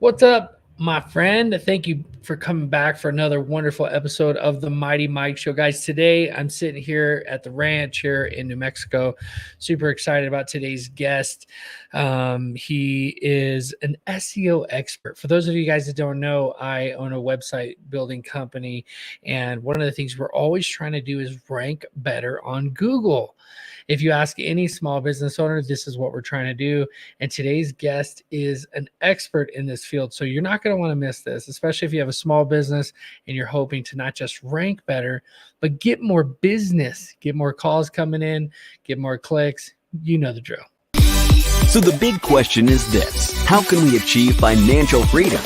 What's up, my friend? Thank you for coming back for another wonderful episode of the Mighty Mike Show. Guys, today I'm sitting here at the ranch here in New Mexico. Super excited about today's guest. He is an SEO expert. For those of you guys that don't know, I own a website building company. And one of the things we're always trying to do is rank better on Google. If you ask any small business owner, this is what we're trying to do. And today's guest is an expert in this field. So you're not going to want to miss this, especially if you have a small business and you're hoping to not just rank better, but get more business, get more calls coming in, get more clicks. You know the drill. So the big question is this: how can we achieve financial freedom,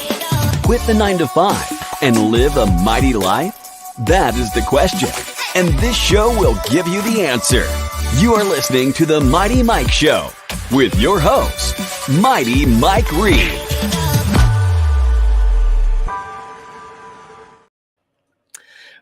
quit the 9-to-5, and live a mighty life? That is the question. And this show will give you the answer. You are listening to The Mighty Mike Show with your host, Mighty Mike Reed.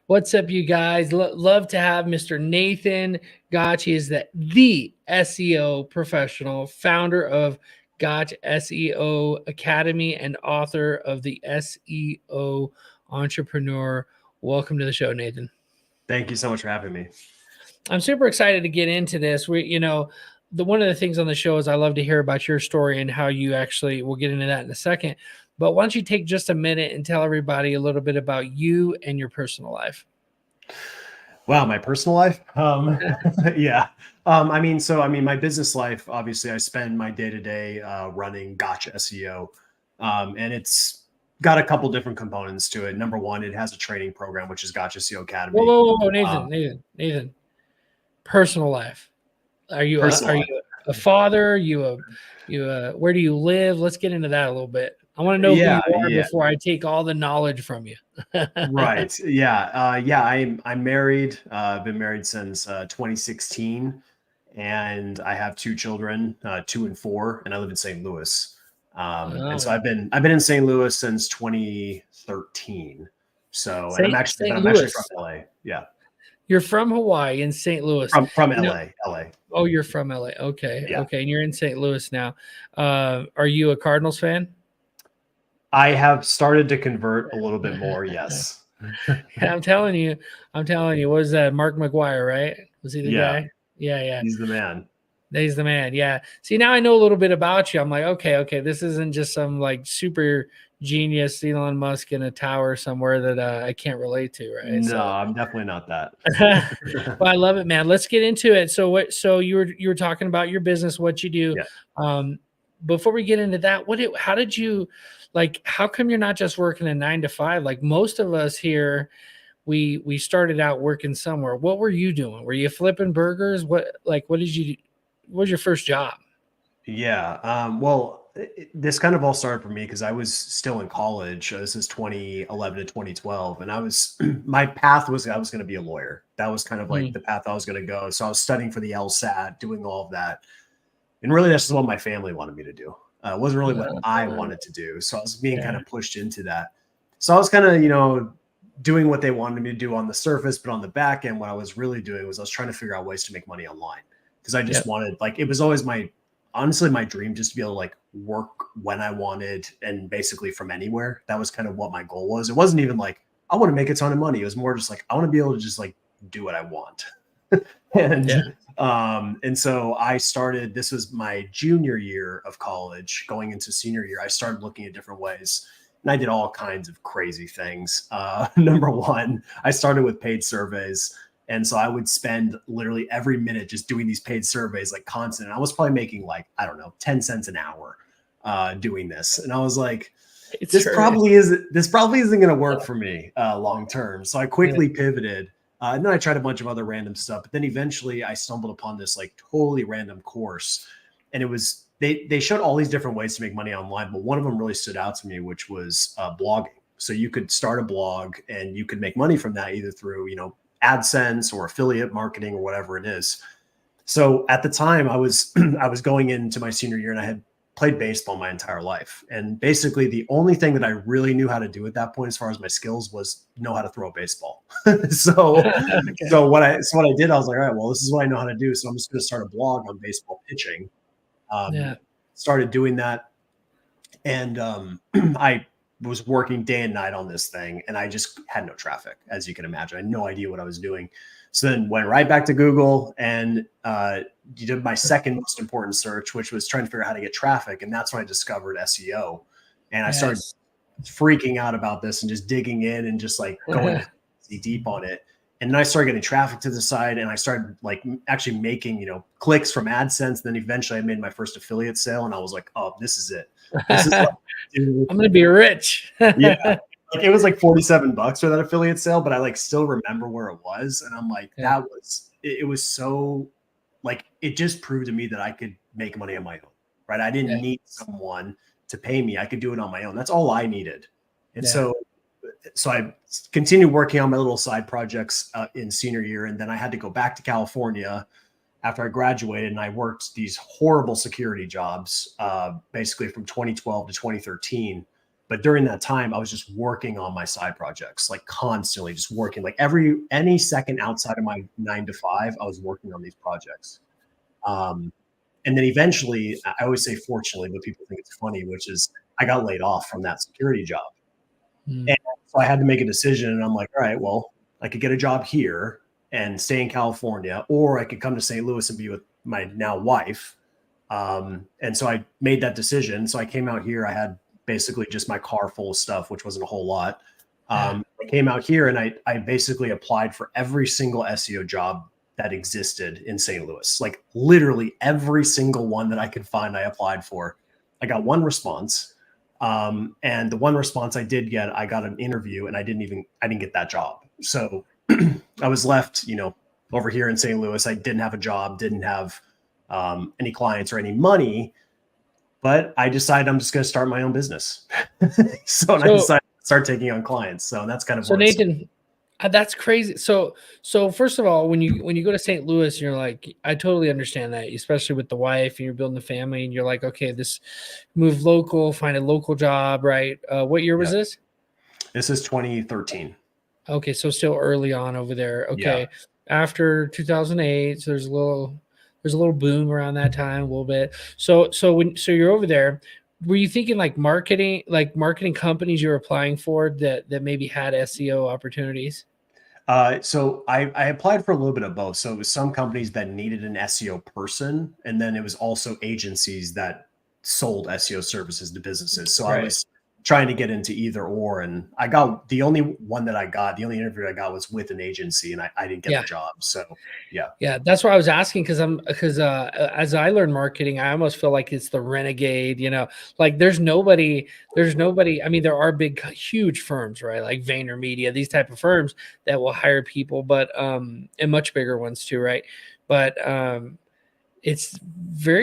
What's up, you guys? Love to have Mr. Nathan Gotch. He is the SEO professional, founder of Gotch SEO Academy, and author of the SEO Entrepreneur. Welcome to the show, Nathan. Thank you so much for having me. I'm super excited to get into this. One of the things on the show is I love to hear about your story and how you actually, we'll get into that in a second. But why don't you take just a minute and tell everybody a little bit about you and your personal life? Wow, my personal life? Yeah. My business life, obviously I spend my day-to-day running Gotch SEO. And it's got a couple different components to it. Number one, it has a training program, which is Gotch SEO Academy. Whoa, Nathan. Personal life. Are you a father? Where do you live? Let's get into that a little bit. I want to know who you are before I take all the knowledge from you. Right. Yeah. I'm married. I've been married since 2016, and I have two children, 2 and 4, and I live in St. Louis. And so I've been in St. Louis since 2013. So, and I'm actually from LA. Yeah. You're from Hawaii in St. Louis. From LA. Oh, you're from LA. Okay. Yeah. Okay. And you're in St. Louis now. Are you a Cardinals fan? I have started to convert a little bit more. Yes. Yeah, I'm telling you. What was that? Mark McGuire, right? Was he the guy? Yeah. He's the man. He's the man. Yeah. See, now I know a little bit about you. I'm like, okay. This isn't just some like super genius Elon Musk in a tower somewhere that I can't relate to, right? No, I'm definitely not that. Well, I love it, man. Let's get into it. So you were talking about your business, what you do. Yeah. Before we get into that, how come you're not just working a 9-to-5? Like most of us here, we started out working somewhere. What were you doing? Were you flipping burgers? What was your first job? Yeah. This kind of all started for me because I was still in college. This is 2011 to 2012. And my path was, I was going to be a lawyer. That was kind of like the path I was going to go. So I was studying for the LSAT, doing all of that. And really, that's just what my family wanted me to do. It wasn't really what I wanted to do. So I was being kind of pushed into that. So I was kind of, doing what they wanted me to do on the surface, but on the back end, what I was really doing was I was trying to figure out ways to make money online. Because I just wanted, it was always my dream just to be able to work when I wanted and basically from anywhere. That was kind of what my goal was. It wasn't even I want to make a ton of money. It was more just I want to be able to just do what I want. And so I started, this was my junior year of college, going into senior year. I started looking at different ways, and I did all kinds of crazy things. Number one, I started with paid surveys. And so I would spend literally every minute just doing these paid surveys constant. And I was probably making 10 cents an hour doing this. And I was like, this probably isn't going to work for me long term. So I quickly pivoted. And then I tried a bunch of other random stuff. But then eventually I stumbled upon this totally random course. And it was, they showed all these different ways to make money online. But one of them really stood out to me, which was blogging. So you could start a blog and you could make money from that either through, AdSense or affiliate marketing or whatever it is. So at the time I was going into my senior year and I had played baseball my entire life. And basically the only thing that I really knew how to do at that point, as far as my skills, was know how to throw a baseball. So what I did, I was like, all right, well, this is what I know how to do. So I'm just going to start a blog on baseball pitching. Started doing that. And I was working day and night on this thing, and I just had no traffic, as you can imagine. I had no idea what I was doing. So then went right back to Google and did my second most important search, which was trying to figure out how to get traffic. And that's when I discovered SEO. And I started Yes. freaking out about this and just digging in and just like going deep on it. And then I started getting traffic to the site, and I started like actually making, clicks from AdSense. Then eventually I made my first affiliate sale, and I was like, oh, this is it. This is what I do. I'm gonna be rich. Yeah. Like it was like $47 for that affiliate sale, but I like still remember where it was. And I'm like, Yeah. it was so like, it just proved to me that I could make money on my own, right? I didn't Yeah. need someone to pay me. I could do it on my own. That's all I needed. And Yeah. so I continued working on my little side projects in senior year. And then I had to go back to California after I graduated, and I worked these horrible security jobs, basically from 2012 to 2013. But during that time, I was just working on my side projects, like constantly just working, like any second outside of my 9 to 5, I was working on these projects. Um, and then eventually, I always say fortunately, but people think it's funny, which is I got laid off from that security job. Mm. And so I had to make a decision, and I'm like, all right, well, I could get a job here and stay in California, or I could come to St. Louis and be with my now wife. And so I made that decision. So I came out here. I had basically just my car full of stuff, which wasn't a whole lot. I came out here, and I basically applied for every single SEO job that existed in St. Louis, like literally every single one that I could find, I applied for. I got one response. And the one response I did get, I got an interview, and I didn't get that job. So I was left, over here in St. Louis. I didn't have a job, didn't have any clients or any money, but I decided I'm just going to start my own business. I decided to start taking on clients. So that's kind of So Nathan, that's crazy. So first of all, when you go to St. Louis, you're like, I totally understand that, especially with the wife and you're building a family, and you're like, okay, this move local, find a local job, right? What year was this? This is 2013. Okay, so still early on over there. Okay, Yeah. After 2008, so there's a little boom around that time, a little bit. So you're over there, were you thinking like marketing companies you were applying for that maybe had SEO opportunities? So I applied for a little bit of both. So it was some companies that needed an SEO person, and then it was also agencies that sold SEO services to businesses. So I was trying to get into either or, and I got the only interview I got was with an agency, and I didn't get the job. So yeah, that's why I was asking, because as I learn marketing, I almost feel like it's the renegade, like there's nobody. I mean, there are big, huge firms, right? Like VaynerMedia, these type of firms that will hire people, but and much bigger ones too, right? But it's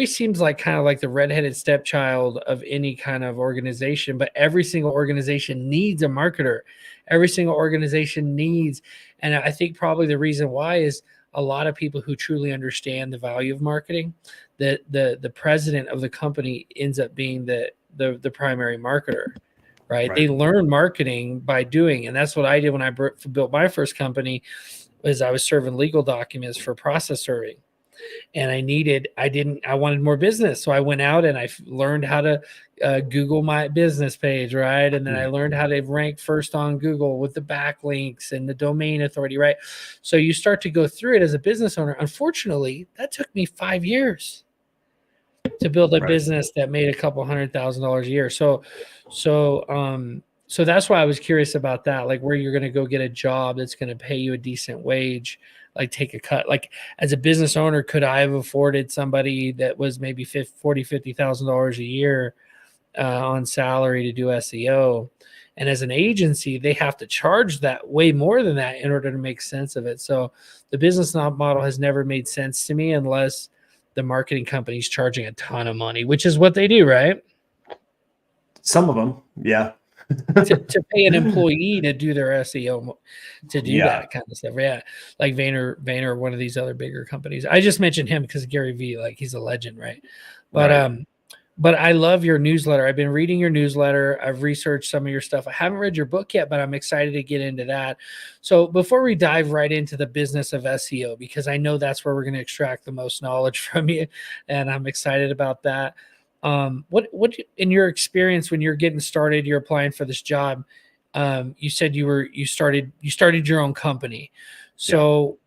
seems like kind of like the redheaded stepchild of any kind of organization, but every single organization needs a marketer. Every single organization needs, and I think probably the reason why is a lot of people who truly understand the value of marketing, that the president of the company ends up being the primary marketer, right? They learn marketing by doing, and that's what I did when I built my first company. Was I was serving legal documents for process serving. And I wanted more business. So I went out and I learned how to Google my business page, right? And then I learned how to rank first on Google with the backlinks and the domain authority, right? So you start to go through it as a business owner. Unfortunately, that took me 5 years to build a business that made a couple $100,000 a year. So that's why I was curious about that, like where you're going to go get a job that's going to pay you a decent wage, like take a cut. Like as a business owner, could I have afforded somebody that was maybe $50,000 a year on salary to do SEO? And as an agency, they have to charge that way more than that in order to make sense of it. So the business model has never made sense to me unless the marketing company's charging a ton of money, which is what they do, right? Some of them, yeah. to pay an employee to do their SEO, to do that kind of stuff. Yeah. Like Vayner, one of these other bigger companies. I just mentioned him because Gary Vee, like he's a legend, right? But I love your newsletter. I've been reading your newsletter. I've researched some of your stuff. I haven't read your book yet, but I'm excited to get into that. So before we dive right into the business of SEO, because I know that's where we're going to extract the most knowledge from you, and I'm excited about that. What in your experience when you're getting started, you're applying for this job, you said you started your own company. Yeah. So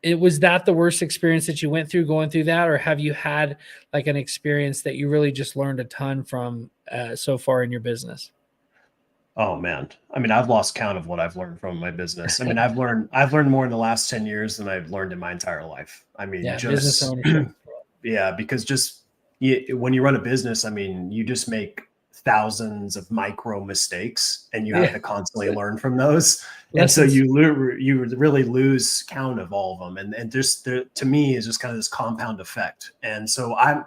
it was that the worst experience that you went through going through that, or have you had like an experience that you really just learned a ton from so far in your business? Oh man. I mean, I've lost count of what I've learned from my business. I mean, I've learned more in the last 10 years than I've learned in my entire life. I mean, Yeah, business just ownership. yeah, because just when you run a business, I mean, you just make thousands of micro mistakes and you have Yeah, to constantly learn from those. And so lessons. you really lose count of all of them. And just to me is just kind of this compound effect. And so I'm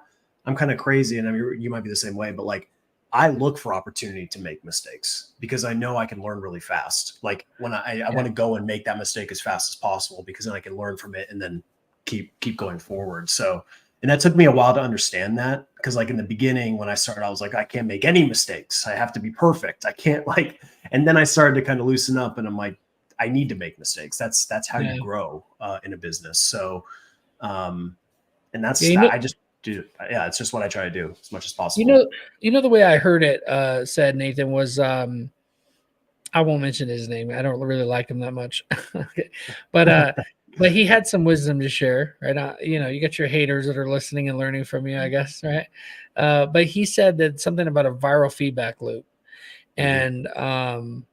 kind of crazy, and I mean, you might be the same way, but like I look for opportunity to make mistakes because I know I can learn really fast. Like when I Yeah, want to go and make that mistake as fast as possible because then I can learn from it and then keep going forward. So, and that took me a while to understand that because like in the beginning when I started, I was like, I can't make any mistakes. I have to be perfect. I can't like, and then I started to kind of loosen up and I'm like, I need to make mistakes. That's how you yeah, grow in a business. So, um, and yeah. that's, I just do. Yeah. It's just what I try to do as much as You possible. know, the way I heard it said, Nathan, was I won't mention his name. I don't really like him that much. Okay. But he had some wisdom to share, right? You got your haters that are listening and learning from you, I guess, right? But he said that something about a viral feedback loop. Mhm. And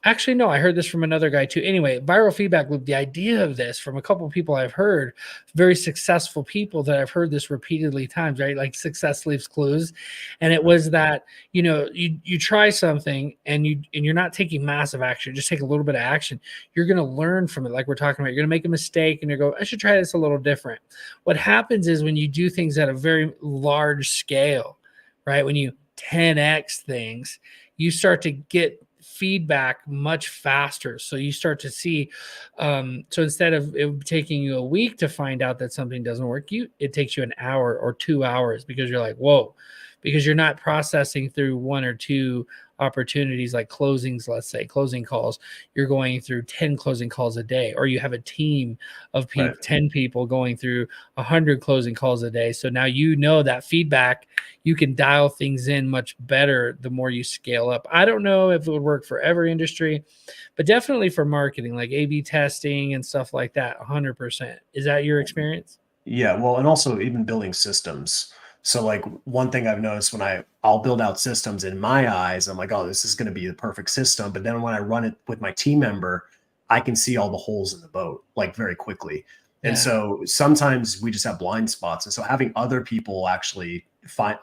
actually, no, I heard this from another guy too. Anyway, viral feedback loop, the idea of this from a couple of people I've heard, very successful people that I've heard this repeatedly times, right? Like success leaves clues. And it was that, you try something and you're not taking massive action, just take a little bit of action. You're going to learn from it. Like we're talking about, you're going to make a mistake and you go, I should try this a little different. What happens is when you do things at a very large scale, right? When you 10x things, you start to get feedback much faster. So you start to see, so instead of it taking you a week to find out that something doesn't work, it takes you an hour or 2 hours because you're like, whoa, because you're not processing through one or two opportunities like closings, let's say closing calls. You're going through 10 closing calls a day, or you have a team of Right. 10 people going through 100 closing calls a day. So now that feedback, you can dial things in much better the more you scale up. I don't know if it would work for every industry, but definitely for marketing, like A/B testing and stuff like that. 100%. Is that your experience? Yeah, well, and also even building systems. So like one thing I've noticed when I'll build out systems in my eyes, I'm like, oh, this is going to be the perfect system. But then when I run it with my team member, I can see all the holes in the boat like very quickly. And Yeah. so sometimes we just have blind spots. And so having other people actually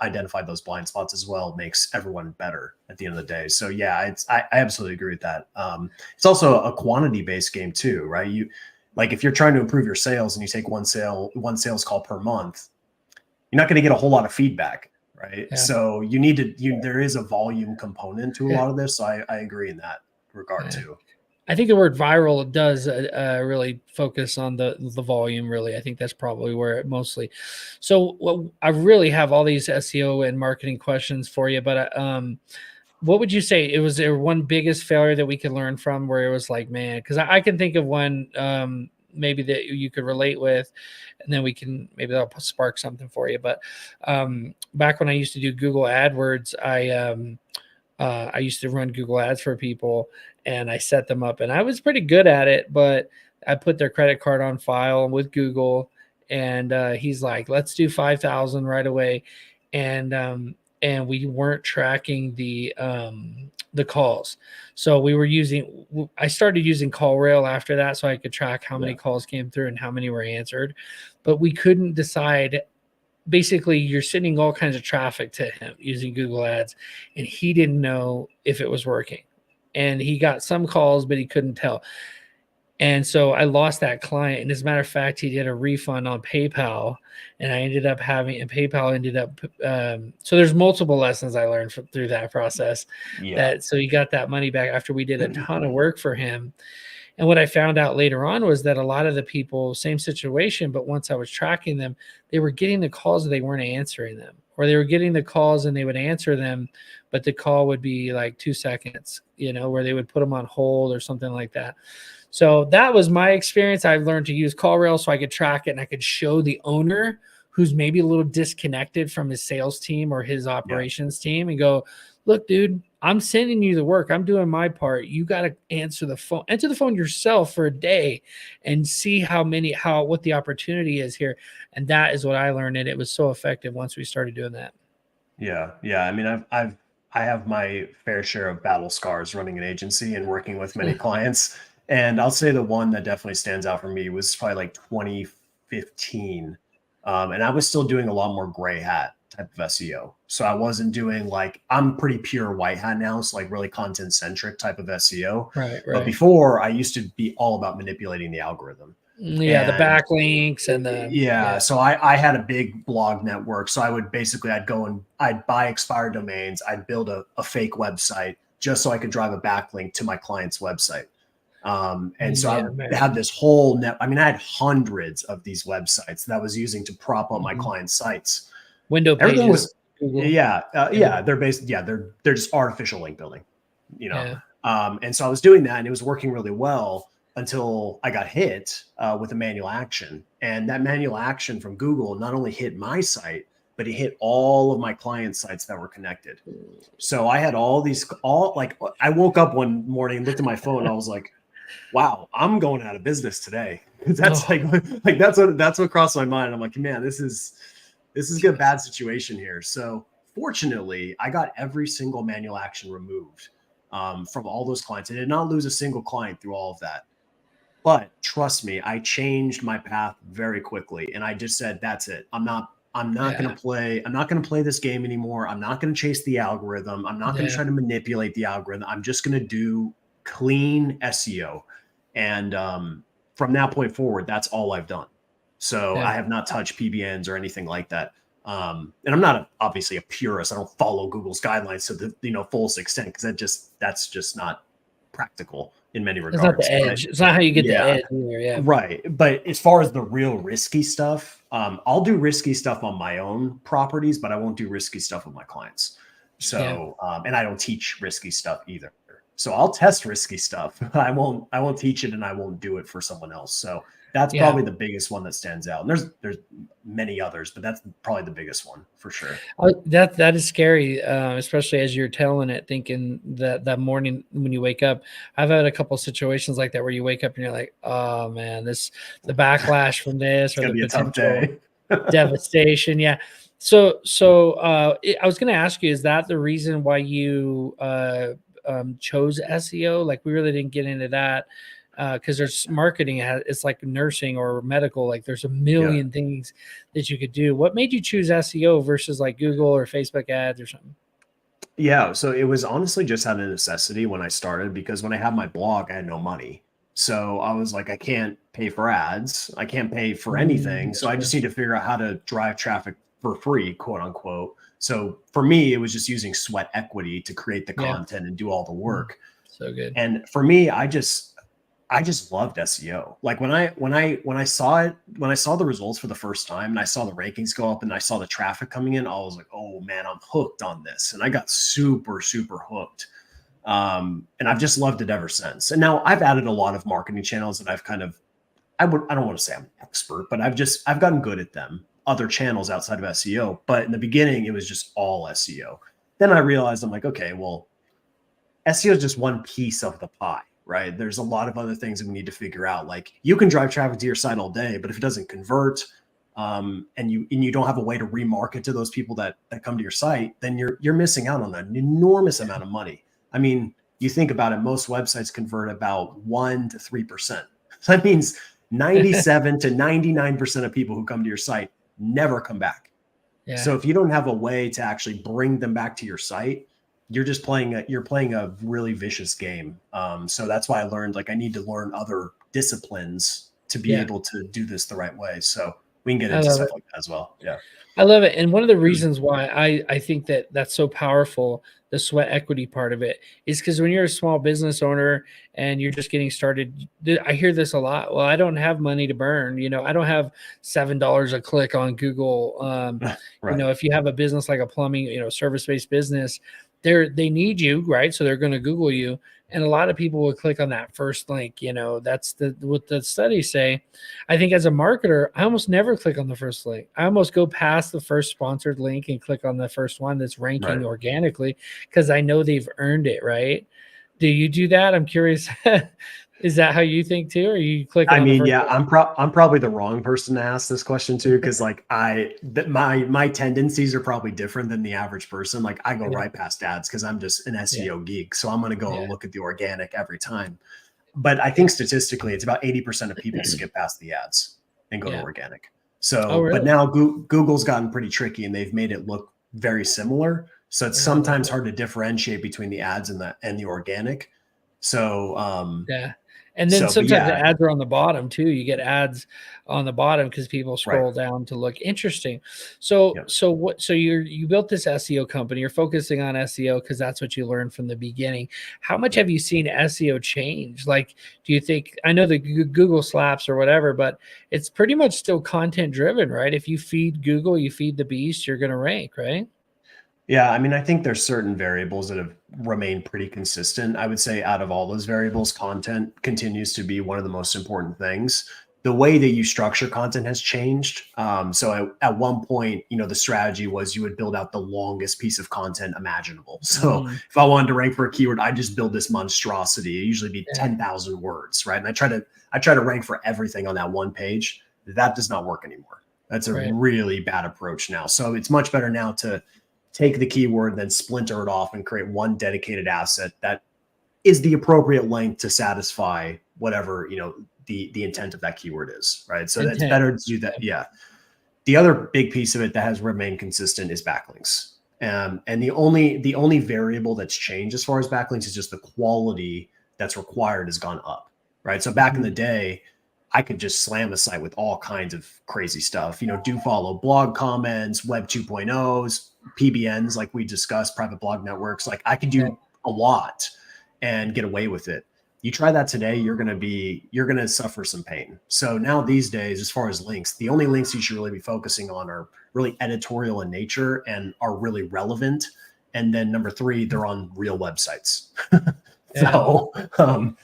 identify those blind spots as well makes everyone better at the end of the day. So yeah, I absolutely agree with that. It's also a quantity based game too, right? Like if you're trying to improve your sales and you take one sales call per month, you're not going to get a whole lot of feedback, right? Yeah. So there is a volume component to a Yeah. lot of this. So I agree in that regard Yeah. too. I think the word viral does really focus on the volume. Really, I think that's probably where it mostly. So, I really have all these SEO and marketing questions for you, but what would you say it was there one biggest failure that we could learn from where it was like, man, because I can think of one maybe that you could relate with, and then maybe that'll spark something for you. But back when I used to do Google AdWords, I used to run Google ads for people and I set them up and I was pretty good at it, but I put their credit card on file with Google and he's like, let's do 5,000 right away. And we weren't tracking the calls. So I started using CallRail after that so I could track how many Yeah. calls came through and how many were answered, but we couldn't decide. Basically, you're sending all kinds of traffic to him using Google Ads, and he didn't know if it was working. And he got some calls, but he couldn't tell. And so I lost that client. And as a matter of fact, he did a refund on PayPal, and I ended up and PayPal ended up. So there's multiple lessons I learned through that process. Yeah. So he got that money back after we did a ton of work for him. And what I found out later on was that a lot of the people, same situation, but once I was tracking them, they were getting the calls and they weren't answering them, or they were getting the calls and they would answer them, but the call would be like 2 seconds, where they would put them on hold or something like that. So that was my experience. I've learned to use CallRail so I could track it and I could show the owner who's maybe a little disconnected from his sales team or his operations team and go, look, dude, I'm sending you the work. I'm doing my part. You got to answer the phone yourself for a day and see what the opportunity is here. And that is what I learned. And it was so effective once we started doing that. Yeah. Yeah. I mean, I have my fair share of battle scars running an agency and working with many clients. And I'll say the one that definitely stands out for me was probably like 2015. And I was still doing a lot more gray hat type of SEO. So I wasn't doing like, I'm pretty pure white hat now. So like really content centric type of SEO. Right. But before I used to be all about manipulating the algorithm. Yeah, the backlinks and so I had a big blog network. So I would basically, I'd buy expired domains. I'd build a fake website just so I could drive a backlink to my client's website. And so I had this whole I had hundreds of these websites that I was using to prop up my clients' sites. Window pages. Everything was, they're just artificial link building, and so I was doing that and it was working really well until I got hit with a manual action. And that manual action from Google not only hit my site, but it hit all of my client sites that were connected. So I had I woke up one morning, looked at my phone, and I was like, wow, I'm going out of business today. That's that's what crossed my mind. I'm like, man, this is a bad situation here. So fortunately, I got every single manual action removed from all those clients. I did not lose a single client through all of that. But trust me, I changed my path very quickly. And I just said, that's it. I'm not going to play this game anymore. I'm not going to chase the algorithm. I'm not going to try to manipulate the algorithm. I'm just going to do clean SEO. And from that point forward, that's all I've done. So I have not touched PBNs or anything like that. And I'm not obviously a purist. I don't follow Google's guidelines to the fullest extent because that's just not practical in many regards. It's not the edge. It's not how you get the edge either. Yeah. Right. But as far as the real risky stuff, I'll do risky stuff on my own properties, but I won't do risky stuff with my clients. So, and I don't teach risky stuff either. So I'll test risky stuff. I won't teach it and I won't do it for someone else. So that's probably the biggest one that stands out. And there's many others, but that's probably the biggest one for sure. That is scary, especially as you're telling it, thinking that morning when you wake up. I've had a couple of situations like that where you wake up and you're like, oh man, the backlash from this or the potential devastation. Yeah. So I was going to ask you, is that the reason why you chose SEO? Like we really didn't get into that. Because there's marketing, it's like nursing or medical, like there's a million things that you could do. What made you choose SEO versus like Google or Facebook ads or something? Yeah, so it was honestly just out of necessity when I started, because when I had my blog, I had no money. So I was like, I can't pay for ads. I can't pay for anything. So I just need to figure out how to drive traffic for free, quote unquote. So for me, it was just using sweat equity to create the content and do all the work. So good. And for me, I just loved SEO. Like when I saw the results for the first time and I saw the rankings go up and I saw the traffic coming in, I was like, oh man, I'm hooked on this. And I got super, super hooked. And I've just loved it ever since. And now I've added a lot of marketing channels that I've I don't want to say I'm an expert, but I've gotten good at them, other channels outside of SEO. But in the beginning, it was just all SEO. Then I realized I'm like, okay, well, SEO is just one piece of the pie. Right. There's a lot of other things that we need to figure out. Like you can drive traffic to your site all day, but if it doesn't convert, and you don't have a way to remarket to those people that come to your site, then you're missing out on an enormous amount of money. I mean, you think about it, most websites convert about 1% to 3%. So that means 97 to 99% of people who come to your site never come back. Yeah. So if you don't have a way to actually bring them back to your site, you're playing a really vicious game. So that's why I learned, like, I need to learn other disciplines to be able to do this the right way. So we can get into stuff like that as well. Yeah. I love it. And one of the reasons why I think that that's so powerful, the sweat equity part of it, is because when you're a small business owner and you're just getting started, I hear this a lot. Well, I don't have money to burn. I don't have $7 a click on Google. Right. If you have a business like a plumbing, service-based business, they need you, right? So they're going to Google you. And a lot of people will click on that first link. That's what the studies say. I think as a marketer, I almost never click on the first link. I almost go past the first sponsored link and click on the first one that's ranking organically, because I know they've earned it, right? Do you do that? I'm curious. Is that how you think too? Or you click on the first Yeah, link? I'm probably the wrong person to ask this question too, because like my tendencies are probably different than the average person. Like I go right past ads because I'm just an SEO geek, so I'm going to go and look at the organic every time. But I think statistically, it's about 80% of people skip past the ads and go to organic. Oh, So, but really? now Google's gotten pretty tricky and they've made it look very similar. So it's sometimes hard to differentiate between the ads and the organic. So, Yeah. And then but sometimes the ads are on the bottom too. You get ads on the bottom because people right. scroll down to look interesting. So, Yep. so you built this SEO company. You're focusing on SEO because that's what you learned from the beginning. How much have you seen SEO change? Like, do you think, I know the Google slaps or whatever, but it's pretty much still content driven, right? If you feed Google, you feed the beast, you're going to rank, right? Yeah, I mean, I think there's certain variables that have remained pretty consistent. I would say out of all those variables, content continues to be one of the most important things. The way that you structure content has changed. So at one point, the strategy was you would build out the longest piece of content imaginable. So if I wanted to rank for a keyword, I just build this monstrosity. It usually be 10,000 words, right? And I try to rank for everything on that one page. That does not work anymore. That's a really bad approach now. So it's much better now to take the keyword, then splinter it off and create one dedicated asset that is the appropriate length to satisfy whatever, the intent of that keyword is, right? So that's better to do that. Yeah. The other big piece of it that has remained consistent is backlinks. And the only variable that's changed as far as backlinks is just the quality that's required has gone up, right? So back in the day, I could just slam a site with all kinds of crazy stuff. Do follow blog comments, Web 2.0s, PBNs, like we discussed, private blog networks. Like I could do a lot and get away with it. You try that today, you're going to suffer some pain. So now these days, as far as links, the only links you should really be focusing on are really editorial in nature and are really relevant. And then number 3, they're on real websites. So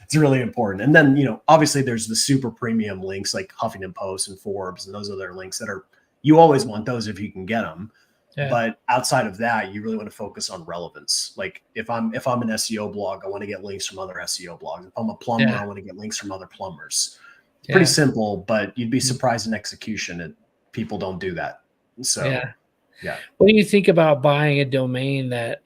it's really important. And then, obviously there's the super premium links like Huffington Post and Forbes and those other links that you always want those if you can get them. But outside of that, you really want to focus on relevance. Like if I'm an SEO blog, I want to get links from other SEO blogs. If I'm a plumber, I want to get links from other plumbers. Pretty simple, but you'd be surprised in execution that people don't do that. So yeah. What do you think about buying a domain that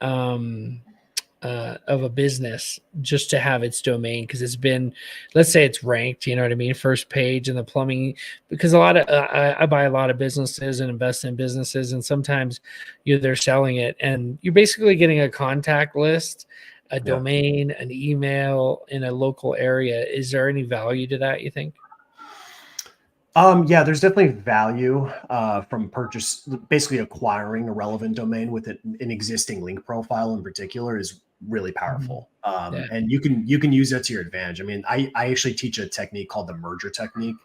of a business just to have its domain? Because it's been, let's say it's ranked, you know what I mean, first page in the plumbing, because a lot of I buy a lot of businesses and invest in businesses, and sometimes they're selling it and you're basically getting a contact list, a domain, an email in a local area. Is there any value to that, you think? Yeah, there's definitely value from basically acquiring a relevant domain with an existing link profile in particular is really powerful. And you can use that to your advantage. I mean, I actually teach a technique called the merger technique.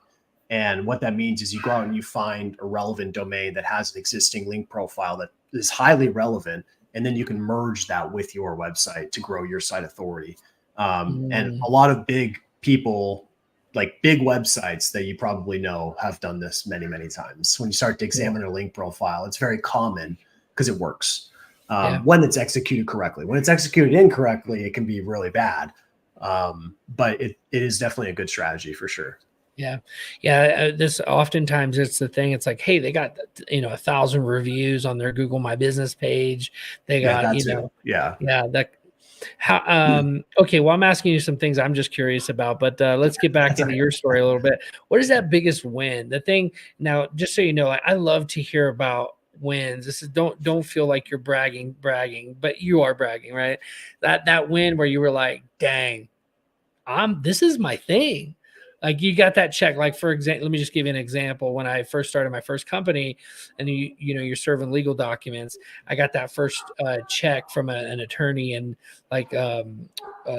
And what that means is you go out and you find a relevant domain that has an existing link profile that is highly relevant. And then you can merge that with your website to grow your site authority. And a lot of big people, like big websites that you probably know, have done this many, many times. When you start to examine a link profile, it's very common because it works when it's executed correctly. When it's executed incorrectly, it can be really bad. But it is definitely a good strategy for sure. This oftentimes it's the thing. It's like, hey, they got 1,000 reviews on their Google My Business page. They got okay, well, I'm asking you some things I'm just curious about, but let's get back into your story a little bit. What is that biggest win? The thing now, just so you know, I love to hear about wins. This is don't feel like you're bragging, but you are bragging, right? That win where you were like, dang, this is my thing. Like you got that check. Like for example, let me just give you an example. When I first started my first company, and you're serving legal documents, I got that first check from an attorney, and like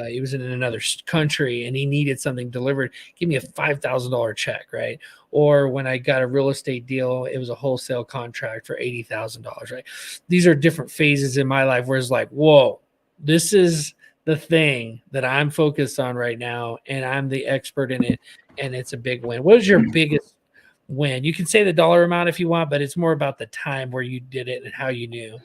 he was in another country and he needed something delivered. Give me a $5,000 check, right? Or when I got a real estate deal, it was a wholesale contract for $80,000, right? These are different phases in my life where it's like, whoa, this is the thing that I'm focused on right now, and I'm the expert in it, and it's a big win. What is your biggest win? You can say the dollar amount if you want, but it's more about the time where you did it and how you knew.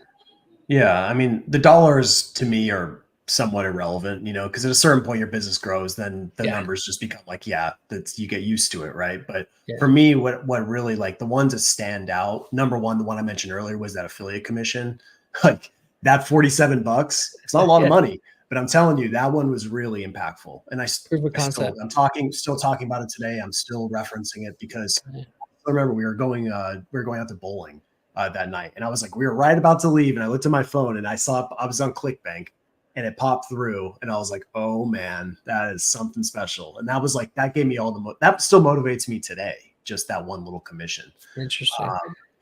Yeah, I mean, the dollars to me are somewhat irrelevant, because at a certain point your business grows, then the numbers just become like, yeah, that's, you get used to it, right? But for me, what really, like, the ones that stand out, number one, the one I mentioned earlier, was that affiliate commission. Like, that $47, it's not a lot of money, but I'm telling you, that one was really impactful. And I'm still talking about it today. I'm still referencing it because I remember we were going out to bowling that night, and I was like, we were right about to leave, and I looked at my phone and I saw I was on ClickBank, and it popped through, and I was like, oh man, that is something special. And that was like, that gave me all that still motivates me today, just that one little commission. Interesting.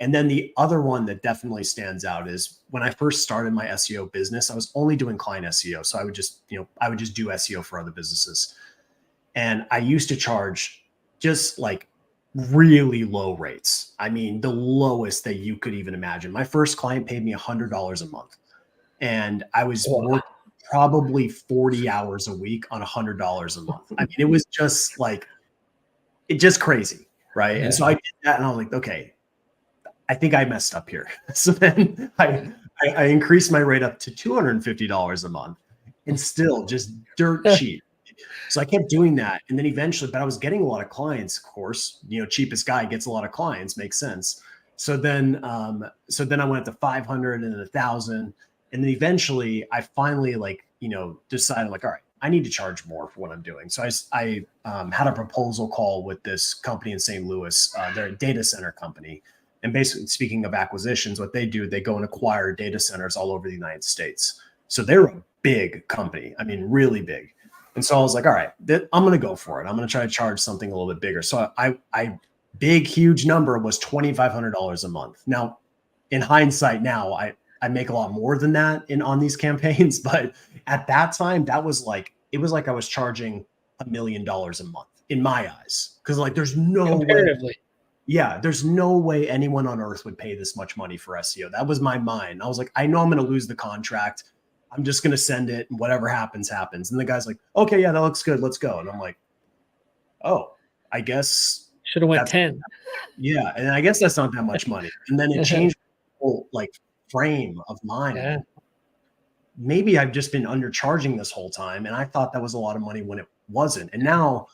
And then the other one that definitely stands out is when I first started my SEO business, I was only doing client SEO. So I would just do SEO for other businesses. And I used to charge just like really low rates. I mean, the lowest that you could even imagine. My first client paid me $100 a month, and I was working probably 40 hours a week on $100 a month. I mean, it was just like, just crazy. Right. And so I did that, and I was like, okay, I think I messed up here. So then I increased my rate up to $250 a month, and still just dirt cheap. So I kept doing that. And then eventually, but I was getting a lot of clients, of course, cheapest guy gets a lot of clients, makes sense. So then I went up to 500 and 1,000. And then eventually I finally decided all right, I need to charge more for what I'm doing. So I had a proposal call with this company in St. Louis. They're a data center company. And basically, speaking of acquisitions, what they do, they go and acquire data centers all over the United States. So they're a big company. I mean, really big. And so I was like, all right, I'm going to go for it. I'm going to try to charge something a little bit bigger. So I big, huge number was $2,500 a month. Now, in hindsight now, I make a lot more than that on these campaigns. But at that time, it was like I was charging $1 million a month in my eyes. Because there's no way. Yeah, there's no way anyone on earth would pay this much money for SEO. That was my mind. I was like, I know I'm going to lose the contract. I'm just going to send it, and whatever happens, happens. And the guy's like, okay, yeah, that looks good. Let's go. And I'm like, oh, I guess should have went 10. Yeah. And I guess that's not that much money. And then it changed the whole frame of mind. Yeah. Maybe I've just been undercharging this whole time, and I thought that was a lot of money when it wasn't. And now,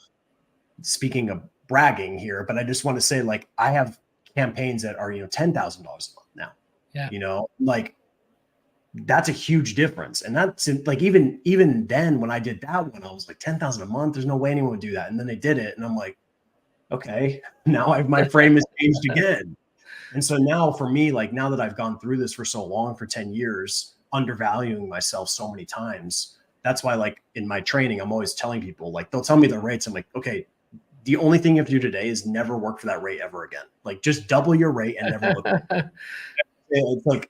speaking of bragging here, but I just want to say, I have campaigns that are, $10,000 a month now. Yeah. That's a huge difference. And that's even then when I did that one, I was like, 10,000 a month. There's no way anyone would do that. And then they did it. And I'm like, okay, now my frame has changed again. And so now for me, now that I've gone through this for so long, for 10 years, undervaluing myself so many times, that's why in my training, I'm always telling people, they'll tell me the rates. I'm like, okay, the only thing you have to do today is never work for that rate ever again. Just double your rate and never look at it. It's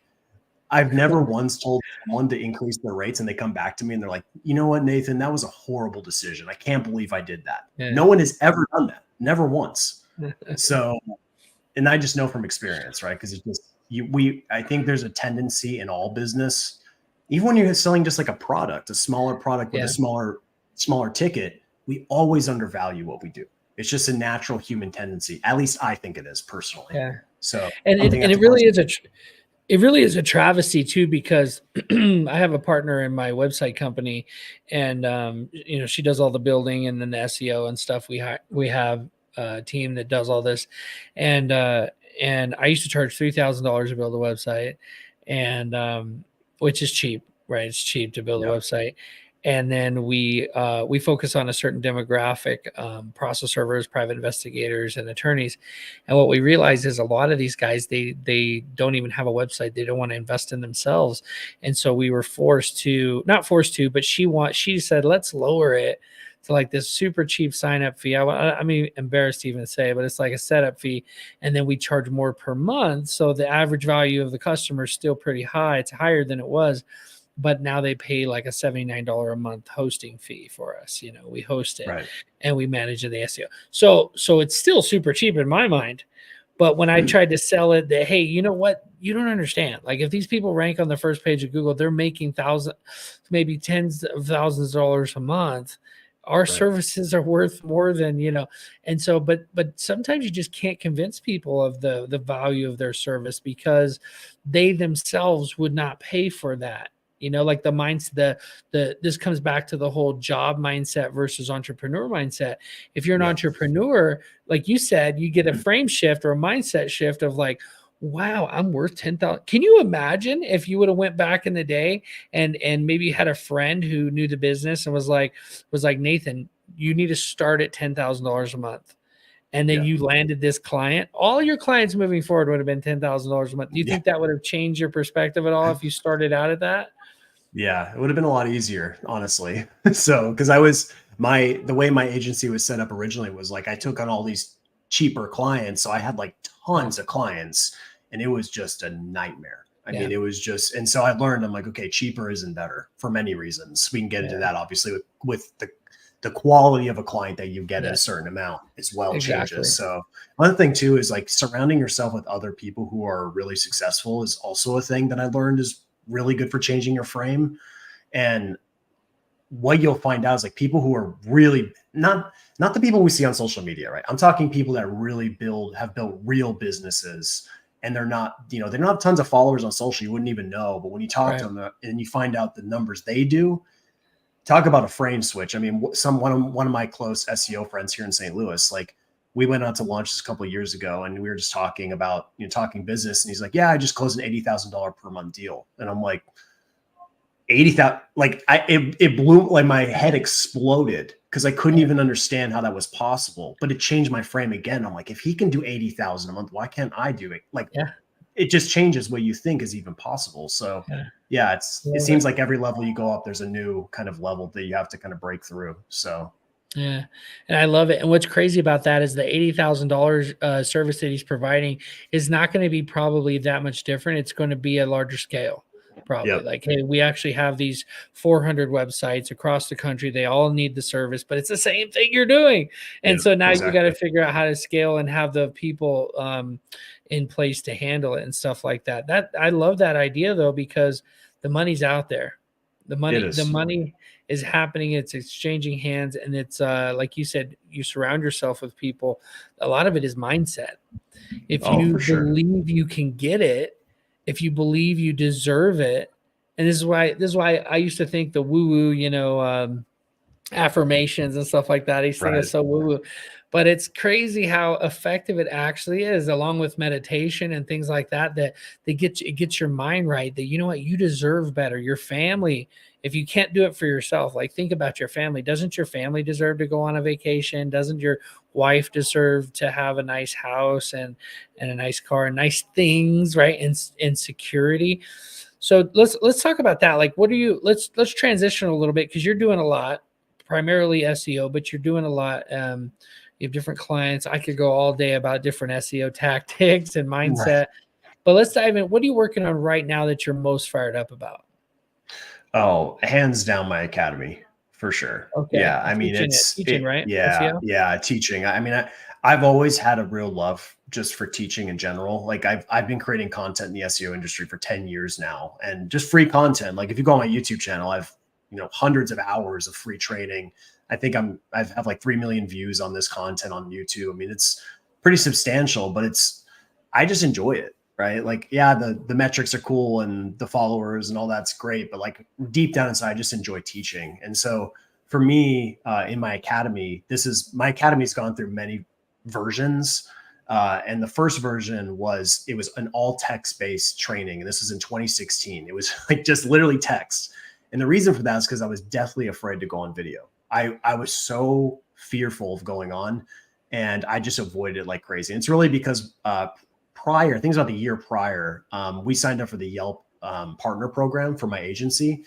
I've never once told someone to increase their rates and they come back to me and they're like, you know what, Nathan, that was a horrible decision. I can't believe I did that. Yeah. No one has ever done that. Never once. So, and I just know from experience, right? Because it's just, I think there's a tendency in all business, even when you're selling just a product, a smaller product with a smaller ticket, we always undervalue what we do. It's just a natural human tendency. At least I think it is personally. Yeah. So, it really is a travesty too, because I have a partner in my website company, and she does all the building and then the SEO and stuff. We have a team that does all this, and I used to charge $3,000 to build a website, and which is cheap, right? It's cheap to build a website. And then we focus on a certain demographic, process servers, private investigators, and attorneys. And what we realize is a lot of these guys, they don't even have a website. They don't want to invest in themselves. And so we were not forced to, but she said, let's lower it to this super cheap sign up fee. I'm embarrassed to even say, but it's a setup fee. And then we charge more per month. So the average value of the customer is still pretty high. It's higher than it was. but now they pay like a $79 a month hosting fee for us. We host it Right. and we manage the SEO. So it's still super cheap in my mind. But when I tried to sell it that, hey, you know what? You don't understand. Like if these people rank on the first page of Google, they're making thousands, maybe tens of thousands of dollars a month. Our services are worth more than, and so, but sometimes you just can't convince people of the value of their service because they themselves would not pay for that. Like the mindset, this comes back to the whole job mindset versus entrepreneur mindset. If you're an entrepreneur, like you said, you get a frame shift or a mindset shift of like, wow, I'm worth 10,000. Can you imagine if you would have went back in the day and maybe had a friend who knew the business and was like, Nathan, you need to start at $10,000 a month. And then you landed this client, all your clients moving forward would have been $10,000 a month. Do you think that would have changed your perspective at all if you started out at that? Yeah, it would have been a lot easier, honestly. So, because the way my agency was set up originally was like I took on all these cheaper clients. So I had like tons of clients and it was just a nightmare. I mean, it was just, and so I learned, I'm like, okay, cheaper isn't better for many reasons. We can get into that obviously with the quality of a client that you get at a certain amount as well changes. So another thing too is like surrounding yourself with other people who are really successful is also a thing that I learned is really good for changing your frame. And what you'll find out is like people who are really not the people we see on social media, right? I'm talking people that really have built real businesses and they don't have tons of followers on social. You wouldn't even know, but when you talk to them and you find out the numbers they do, talk about a frame switch. I mean, one of my close SEO friends here in St. Louis, like we went out to launch this a couple of years ago and we were just talking about, talking business. And he's like, yeah, I just closed an $80,000 per month deal. And I'm like, 80,000, like it blew, like my head exploded because I couldn't even understand how that was possible, but it changed my frame again. I'm like, if he can do 80,000 a month, why can't I do it? Like, it just changes what you think is even possible. So it seems like every level you go up, there's a new kind of level that you have to kind of break through. So yeah. And I love it. And what's crazy about that is the $80,000 service that he's providing is not going to be probably that much different. It's going to be a larger scale. Probably like, hey, we actually have these 400 websites across the country. They all need the service, but it's the same thing you're doing. And so now you got to figure out how to scale and have the people in place to handle it and stuff like that. I love that idea though, because the money's out there. The money is happening. It's exchanging hands. And it's like you said, you surround yourself with people. A lot of it is mindset. If you believe you can get it, if you believe you deserve it, and this is why I used to think the woo-woo, affirmations and stuff like that. I used to think it's so woo-woo, but it's crazy how effective it actually is, along with meditation and things like that. That it gets your mind right. That you know what, you deserve better. Your family, if you can't do it for yourself, like think about your family. Doesn't your family deserve to go on a vacation? Doesn't your wife deserve to have a nice house and a nice car and nice things, right? And security. So let's talk about that. Like, what are you? Let's transition a little bit because you're doing a lot, primarily SEO, but you're doing a lot. You have different clients. I could go all day about different SEO tactics and mindset, but let's dive in. What are you working on right now that you're most fired up about? Oh, hands down my academy for sure. Okay. Yeah. I mean, teaching, right? Yeah. SEO? Yeah. Teaching. I mean, I've always had a real love just for teaching in general. Like I've been creating content in the SEO industry for 10 years now and just free content. Like if you go on my YouTube channel, I've, hundreds of hours of free training. I think I have like 3 million views on this content on YouTube. I mean, it's pretty substantial, but I just enjoy it. Right. Like, yeah, the metrics are cool and the followers and all that's great. But like deep down inside, I just enjoy teaching. And so for me, in my academy, my academy's gone through many versions. And the first version was an all text-based training. And this was in 2016. It was like just literally text. And the reason for that is because I was deathly afraid to go on video. I was so fearful of going on and I just avoided it like crazy. And it's really because things about the year prior, we signed up for the Yelp partner program for my agency.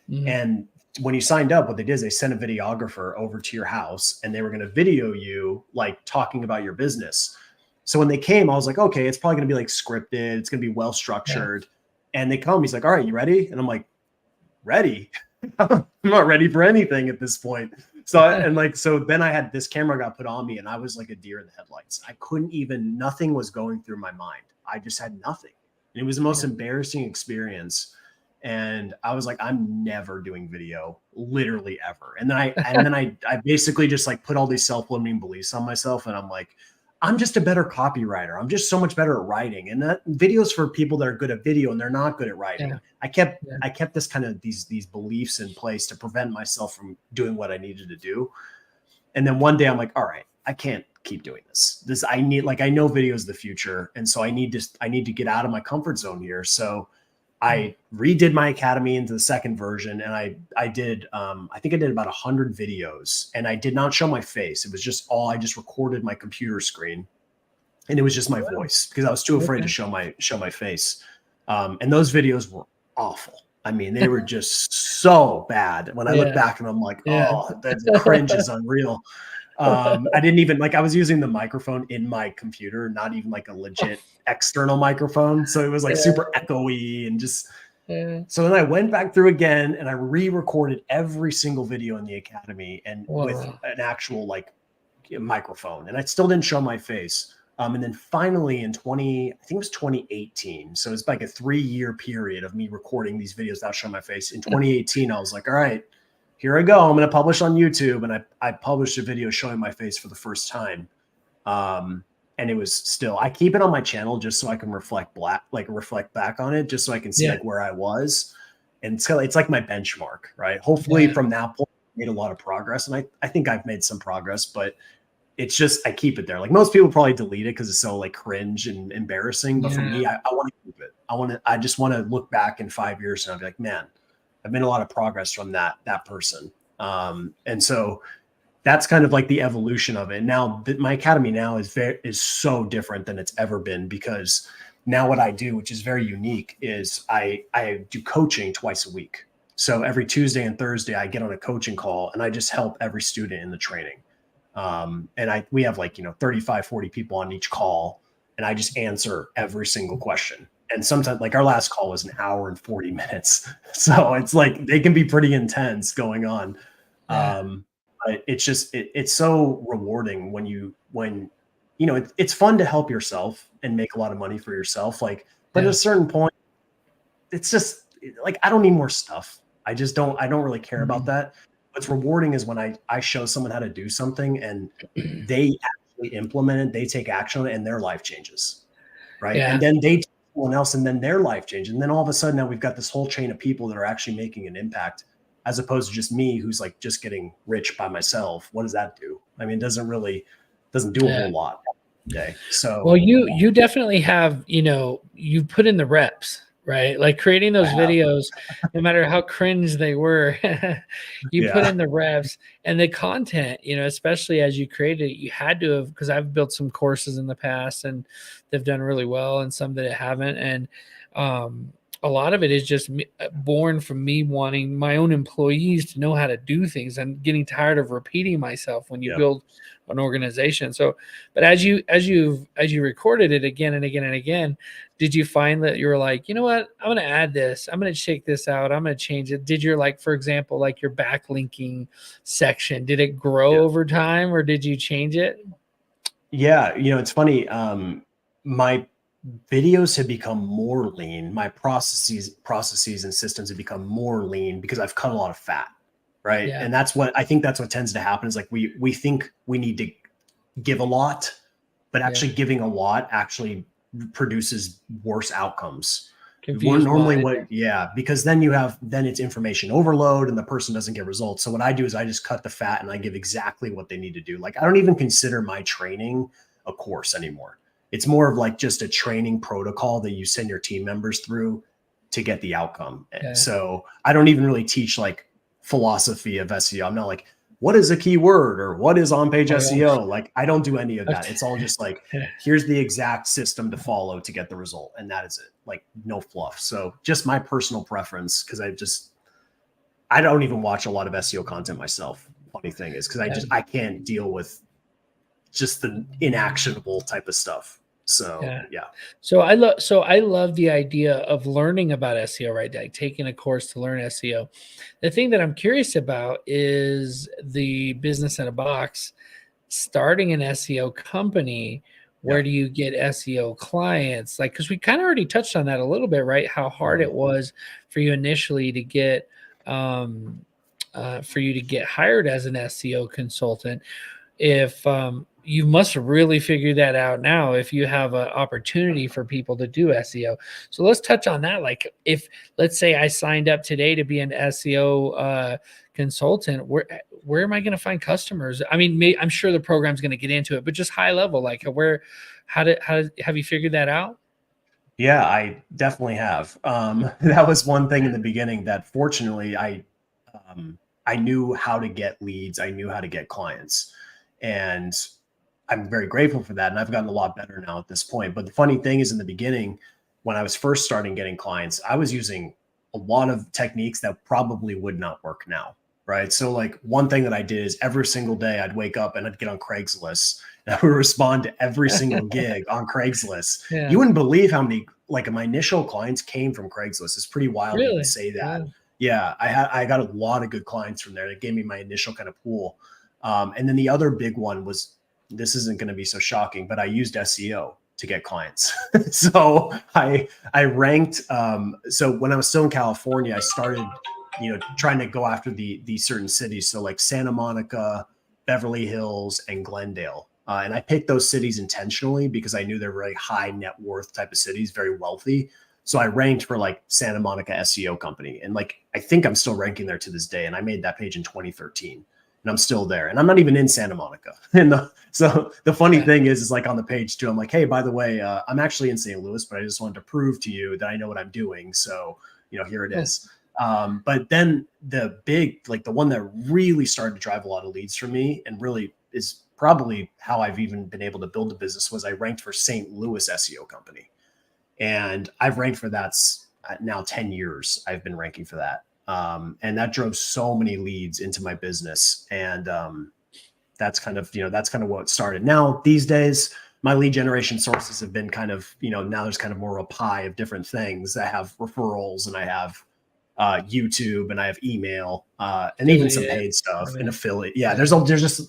Mm-hmm. And when you signed up, what they did is they sent a videographer over to your house and they were going to video you like talking about your business. So when they came, I was like, okay, it's probably going to be like scripted. It's going to be well-structured. Yeah. And they come, he's like, all right, you ready? And I'm like, ready. I'm not ready for anything at this point. So then I had this camera got put on me and I was like a deer in the headlights. I couldn't even, nothing was going through my mind. I just had nothing. And it was the most embarrassing experience. And I was like, I'm never doing video, literally ever. And then I basically just like put all these self-limiting beliefs on myself. And I'm like, I'm just a better copywriter. I'm just so much better at writing. And that videos for people that are good at video and they're not good at writing. Yeah. I kept this kind of these beliefs in place to prevent myself from doing what I needed to do. And then one day I'm like, all right, I can't keep doing this. I know video is the future. And so I need to get out of my comfort zone here. So I redid my academy into the second version. And I did, I think I did about 100 videos and I did not show my face. It was just I just recorded my computer screen and it was just my voice because I was too afraid to show my face. And those videos were awful. I mean, they were just so bad. When I look back and I'm like, oh, the cringe is unreal. I didn't even I was using the microphone in my computer, not even like a legit external microphone. So it was like super echoey and just, so then I went back through again and I re-recorded every single video in the academy and with an actual microphone. And I still didn't show my face. And then finally in I think it was 2018. So it's like a 3-year period of me recording these videos without showing my face. In 2018, I was like, all right, here I go. I'm going to publish on YouTube. And I published a video showing my face for the first time. And it was still, I keep it on my channel just so I can reflect back on it, just so I can see where I was. And it's like my benchmark, right? Hopefully from that point, I made a lot of progress. And I think I've made some progress, but it's just, I keep it there. Like most people probably delete it because it's so cringe and embarrassing. But for me, I want to keep it. I just want to look back in 5 years and I'll be like, man, I've made a lot of progress from that person. And so that's kind of like the evolution of it. Now my academy now is so different than it's ever been, because now what I do, which is very unique, is I do coaching twice a week. So every Tuesday and Thursday I get on a coaching call and I just help every student in the training. And we have 35, 40 people on each call and I just answer every single question. And sometimes our last call was an hour and 40 minutes. So it's they can be pretty intense going on. But it's just, it's so rewarding when it's fun to help yourself and make a lot of money for yourself. But at a certain point, it's just I don't need more stuff. I don't really care about that. What's rewarding is when I show someone how to do something and they actually implement it, they take action on it and their life changes. Right. Yeah. And then they tell someone else and then their life changes. And then all of a sudden now we've got this whole chain of people that are actually making an impact, as opposed to just me who's just getting rich by myself. What does that do? I mean, it doesn't do a whole lot. Okay. So, well, you definitely have, you put in the reps, right? Creating those videos, no matter how cringe they were, you put in the reps and the content, especially as you created it, you had to have, because I've built some courses in the past and they've done really well and some that haven't. And, a lot of it is just born from me wanting my own employees to know how to do things and getting tired of repeating myself when you build an organization. So, but as you recorded it again and again and again, did you find that you were like, you know what, I'm going to add this, I'm going to shake this out, I'm going to change it? Did your, for example, your backlinking section, did it grow over time or did you change it? Yeah. It's funny. My videos have become more lean. My processes and systems have become more lean because I've cut a lot of fat. Right. Yeah. And I think that's what tends to happen is we think we need to give a lot, but actually giving a lot actually produces worse outcomes. Because then it's information overload and the person doesn't get results. So what I do is I just cut the fat and I give exactly what they need to do. I don't even consider my training a course anymore. It's more of just a training protocol that you send your team members through to get the outcome. Okay. So I don't even really teach philosophy of SEO. I'm not what is a keyword or what is on-page SEO? I don't do any of that. It's all just here's the exact system to follow to get the result. And that is it. No fluff. So just my personal preference, because I don't even watch a lot of SEO content myself. Funny thing is because I can't deal with just the inactionable type of stuff. So Yeah. yeah. So I love the idea of learning about SEO, right? Like taking a course to learn SEO. The thing that I'm curious about is the business in a box, starting an SEO company. Where Yeah. do you get SEO clients? Like, because we kind of already touched on that a little bit, right? How hard Mhm. it was for you initially to get hired as an SEO consultant. If You must have really figured that out now if you have an opportunity for people to do SEO. So let's touch on that. Like, if let's say I signed up today to be an SEO consultant, where am I going to find customers? I mean, I'm sure the program's going to get into it, but just high level, like how have you figured that out? Yeah, I definitely have. That was one thing in the beginning that fortunately I knew how to get leads. I knew how to get clients, and I'm very grateful for that. And I've gotten a lot better now at this point. But the funny thing is, in the beginning, when I was first starting getting clients, I was using a lot of techniques that probably would not work now. Right. So, like, one thing that I did is every single day I'd wake up and I'd get on Craigslist and I would respond to every single gig on Craigslist. You Yeah, wouldn't believe how many, like, my initial clients came from Craigslist. It's pretty wild to even really. say that. Yeah. Yeah, I got a lot of good clients from there. And it gave me my initial kind of pool. And then the other big one was, this isn't going to be so shocking, but I used SEO to get clients. So I ranked. So when I was still in California, I started, trying to go after the certain cities. So like Santa Monica, Beverly Hills, and Glendale. And I picked those cities intentionally because I knew they're very high net worth type of cities, very wealthy. So I ranked for like Santa Monica SEO company. And like, I think I'm still ranking there to this day. And I made that page in 2013 and I'm still there. And I'm not even in Santa Monica. So the funny Yeah. thing is like on the page too, I'm like, hey, by the way, I'm actually in St. Louis, but I just wanted to prove to you that I know what I'm doing. So, here it Cool. is. But then the big, like the one that really started to drive a lot of leads for me and really is probably how I've even been able to build a business was I ranked for St. Louis SEO company. And I've ranked for that now 10 years. I've been ranking for that. And that drove so many leads into my business. And that's kind of, that's kind of what started. Now, these days, my lead generation sources have been kind of, now there's kind of more of a pie of different things. I have referrals and I have YouTube and I have email and even some Affiliate. paid stuff and Right. affiliate. Yeah, Yeah.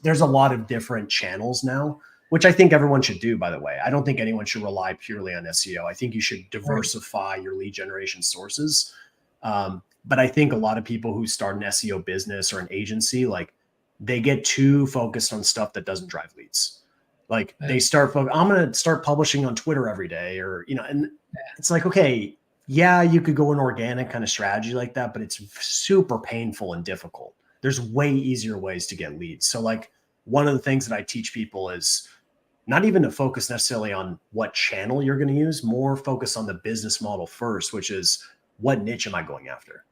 there's a lot of different channels now, which I think everyone should do, by the way. I don't think anyone should rely purely on SEO. I think you should Right. diversify your lead generation sources. But I think a lot of people who start an SEO business or an agency, like they get too focused on stuff that doesn't drive leads. Like Yeah. they I'm going to start publishing on Twitter every day or, and it's like, okay, yeah, you could go an organic kind of strategy like that, but it's super painful and difficult. There's way easier ways to get leads. So like one of the things that I teach people is not even to focus necessarily on what channel you're going to use, more focus on the business model first, which is what niche am I going after?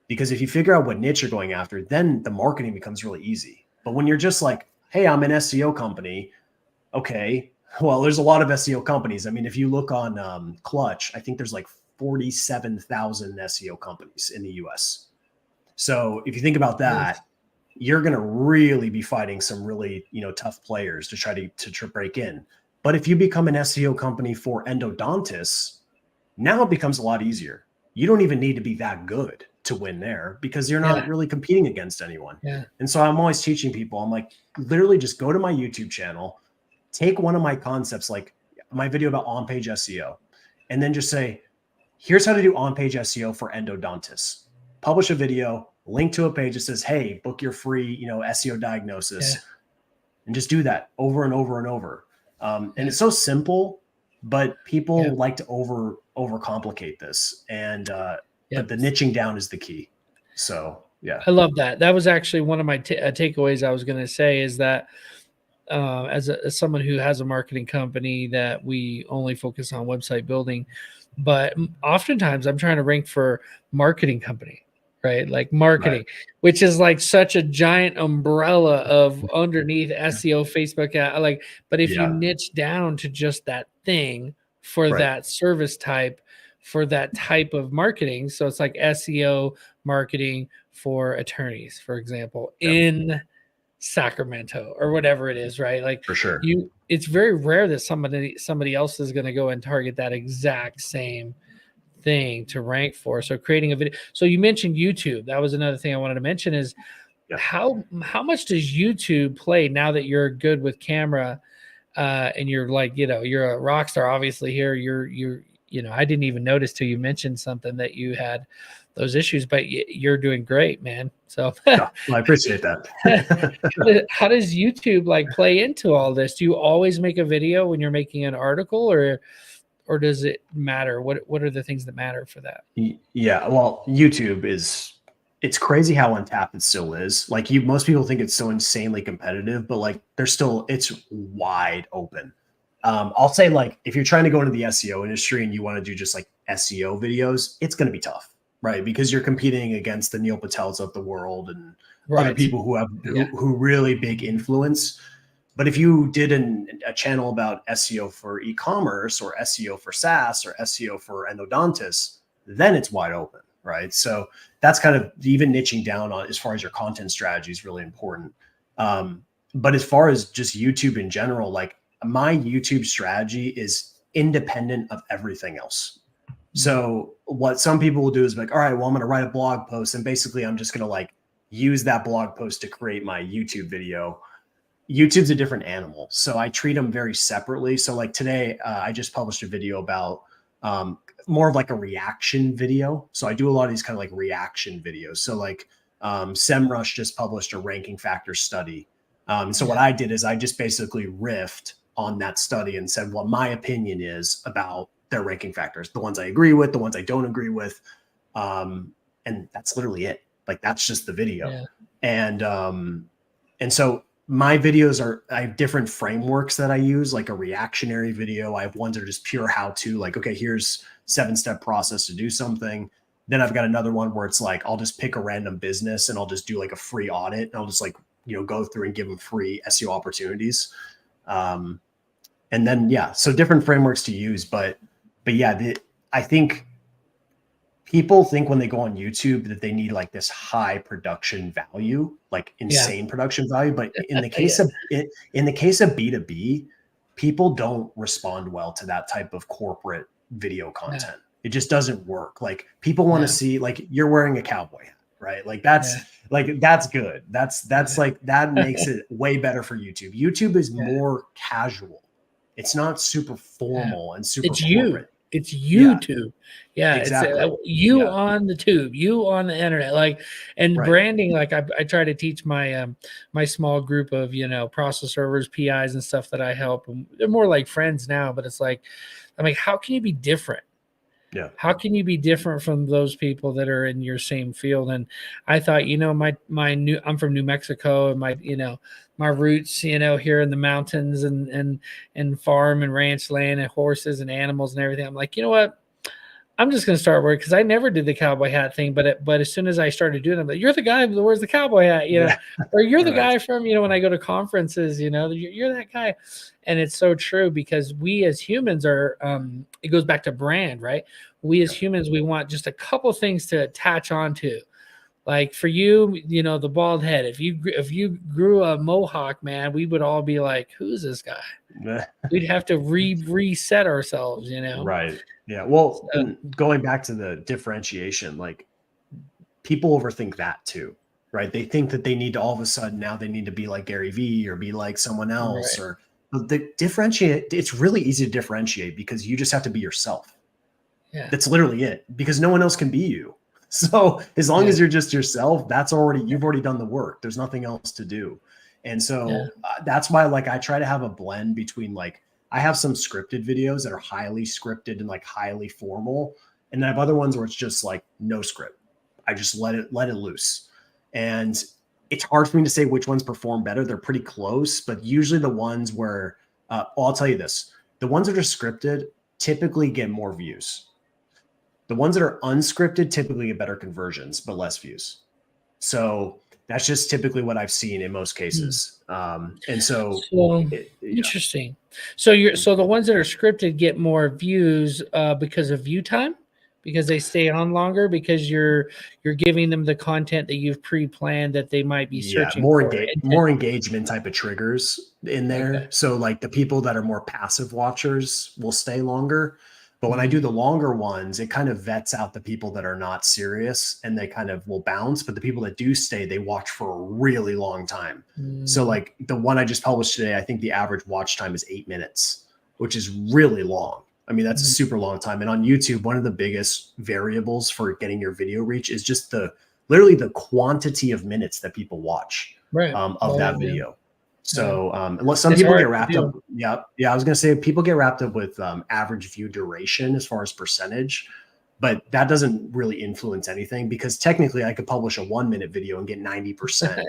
Because if you figure out what niche you're going after, then the marketing becomes really easy. But when you're just like, hey, I'm an SEO company. Okay, well, there's a lot of SEO companies. I mean, if you look on Clutch, I think there's like 47,000 SEO companies in the US. So if you think about Yes. that, you're going to really be fighting some really, tough players to try to break in. But if you become an SEO company for endodontists, now it becomes a lot easier. You don't even need to be that good to win there because you're not Yeah. really competing against anyone. Yeah. And so I'm always teaching people, I'm like, literally just go to my YouTube channel, take one of my concepts, like my video about on-page SEO, and then just say, here's how to do on-page SEO for endodontists. Publish a video, link to a page that says, hey, book your free, SEO Yeah. diagnosis, and just do that over and over and over. And Yeah. it's so simple, but Yeah. people like to overcomplicate this. And Yeah. but the niching down is the key. So yeah, I love that. That was actually one of my takeaways I was going to say is that as someone who has a marketing company that we only focus on website building, but oftentimes I'm trying to rank for marketing company, right? Like right, marketing, which is like such a giant umbrella of underneath SEO, Facebook, like, but if you yeah, niche down to just that thing for right, that service type, for that type of marketing, so it's like SEO marketing for attorneys, for example, yep, in Sacramento or whatever it is, right? Like For sure. it's very rare that somebody else is going to go and target that exact same thing to rank for. So creating a video. So you mentioned YouTube. That was another thing I wanted to mention is Yeah. how much does YouTube play now that you're good with camera and you're like, you're a rock star, obviously here I didn't even notice till you mentioned something that you had those issues, but you're doing great, man. So Well, I appreciate that. how does YouTube like play into all this? Do you always make a video when you're making an article or does it matter? What are the things that matter for that? Yeah, well, YouTube it's crazy how untapped it still is. Like most people think it's so insanely competitive, but like it's wide open. I'll say like if you're trying to go into the SEO industry and you want to do just like SEO videos, it's going to be tough, right? Because you're competing against the Neil Patels of the world and other people who have who really big influence. But if you did a channel about SEO for e-commerce or SEO for SaaS or SEO for endodontists, then it's wide open, right? So that's kind of even niching down on as far as your content strategy is really important. But as far as just YouTube in general, like my YouTube strategy is independent of everything else. So what some people will do is like, all right, well, I'm going to write a blog post and basically I'm just going to like use that blog post to create my YouTube video. YouTube's a different animal. So I treat them very separately. So like today, I just published a video about more of like a reaction video. So I do a lot of these kind of like reaction videos. So like SEMrush just published a ranking factor study. So what I did is I just basically riffed on that study and said what my opinion is about their ranking factors, the ones I agree with, the ones I don't agree with. And that's literally it. Like that's just the video. Yeah. And so my videos I have different frameworks that I use, like a reactionary video. I have ones that are just pure how-to, like, okay, here's 7-step process to do something. Then I've got another one where it's like, I'll just pick a random business and I'll just do like a free audit. And I'll just like, go through and give them free SEO opportunities. And then, so different frameworks to use, but yeah, I think people think when they go on YouTube that they need like this high production value, like insane production value. But in the case of B2B, people don't respond well to that type of corporate video content. It just doesn't work. Like people want to see, like you're wearing a cowboy hat, right? Like that's good. That's like, that makes it way better for YouTube. YouTube is more casual. It's not super formal and super corporate. It's YouTube. Yeah. Exactly. It's you on the tube, you on the internet, like, and branding. Like I try to teach my, my small group of, process servers, PIs and stuff that I help. And they're more like friends now, but it's like, I'm like, how can you be different? Yeah. How can you be different from those people that are in your same field? And I thought, I'm from New Mexico and my roots, here in the mountains and farm and ranch land and horses and animals and everything. I'm like, you know what? I'm just going to start working because I never did the cowboy hat thing. But as soon as I started doing it, I'm like, you're the guy who wears the cowboy hat, or you're the guy from, when I go to conferences, you're that guy. And it's so true because we as humans are, it goes back to brand, right? We as humans, we want just a couple things to attach onto. Like for you, the bald head, if you grew a mohawk, man, we would all be like, who's this guy? We'd have to reset ourselves, Right. Yeah. Well, going back to the differentiation, like people overthink that too, right? They think that they need to all of a sudden now they need to be like Gary Vee or be like someone else but the differentiate. It's really easy to differentiate because you just have to be yourself. Yeah. That's literally it because no one else can be you. So as long as you're just yourself, you've already done the work. There's nothing else to do. And so that's why like I try to have a blend between like, I have some scripted videos that are highly scripted and like highly formal. And then I have other ones where it's just like no script. I just let it loose. And it's hard for me to say which ones perform better. They're pretty close, but usually the ones where, I'll tell you this, the ones that are scripted typically get more views. The ones that are unscripted typically get better conversions, but less views. So that's just typically what I've seen in most cases. And so interesting. So the ones that are scripted get more views because of view time, because they stay on longer because you're giving them the content that you've pre-planned that they might be Yeah, searching for. more engagement type of triggers in there. Okay. So like the people that are more passive watchers will stay longer. But when I do Mm, the longer ones, it kind of vets out the people that are not serious and they kind of will bounce. But the people that do stay, they watch for a really long time. So mm, like the one I just published today, I think the average watch time is 8 minutes, which is really long. I mean, that's a mm. super long time. And on YouTube, one of the biggest variables for getting your video reach is just literally the quantity of minutes that people watch Right. of that Volume, yeah. video. Yeah. So unless some It's people get hard to wrapped up, do. yeah, I was gonna say people get wrapped up with average view duration as far as percentage, but that doesn't really influence anything because technically I could publish a 1 minute video and get 90%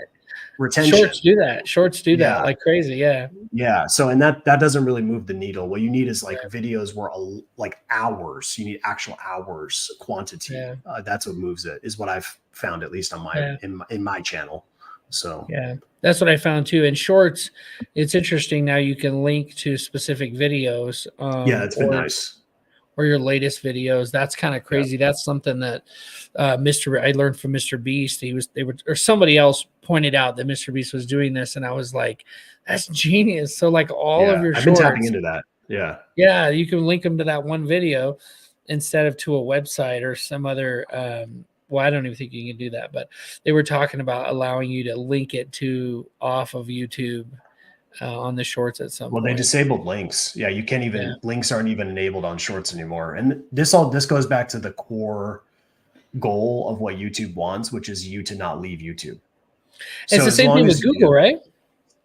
retention. Shorts do that. Shorts do that Yeah, like crazy. Yeah. yeah. So and that doesn't really move the needle. What you need is like videos where like hours. You need actual hours quantity. Yeah. That's what moves it. Is what I've found at least on Yeah. in my channel. So Yeah, that's what I found too. In shorts, it's interesting now you can link to specific videos, yeah, it's been nice. or your latest videos. That's kind of Yeah. crazy. That's something that I learned from Mr. Beast. Or somebody else pointed out that Mr. Beast was doing this, and I was like, that's genius. So like all of Yeah, your I've been tapping shorts, into that. Yeah. yeah, you can link them to that one video instead of to a website or some other well, I don't even think you can do that, but they were talking about allowing you to link it to off of YouTube on the shorts at some Well, they point. disabled links. Yeah, you can't Yeah. even links aren't even enabled on shorts anymore. And this goes back to the core goal of what YouTube wants, which is you to not leave YouTube. It's So the as same long thing with as Google, right?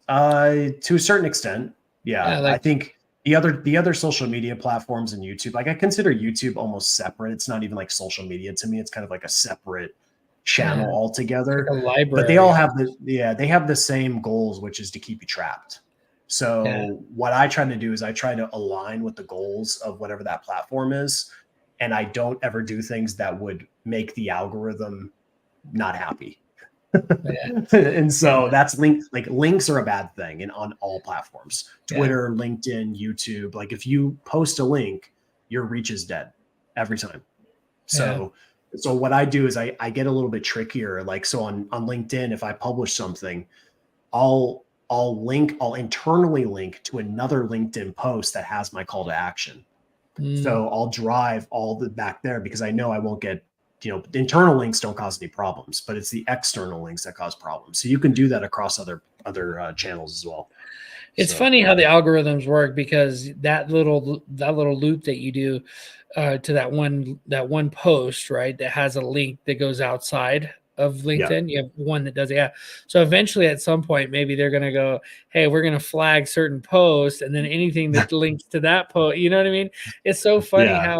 to a certain extent, Yeah, yeah. I like think the other social media platforms and YouTube, like I consider YouTube almost separate. It's not even like social media to me. It's kind of like a separate channel yeah, altogether. like a But they all library. have they have the same goals, which is to keep you trapped. Yeah, So what I try to do is I try to align with the goals of whatever that platform is. And I don't ever do things that would make the algorithm not happy. yeah, And yeah, so that's links are a bad thing on all platforms. yeah, Twitter, LinkedIn, YouTube. Like if you post a link, your reach is dead every time. yeah. So what I do is I get a little bit trickier. Like so on LinkedIn, if I publish something, I'll internally link to another LinkedIn post that has my call to action. Mm, So I'll drive all the back there because I know I won't get, the internal links don't cause any problems, but it's the external links that cause problems. So you can do that across other channels as well. It's So, funny how the algorithms work because that little loop that you do to that one post, right, that has a link that goes outside of yeah, LinkedIn. You have one that does it. Yeah. So eventually at some point, maybe they're going to go, hey, we're going to flag certain posts and then anything that links to that post, you know what I mean? It's so funny yeah,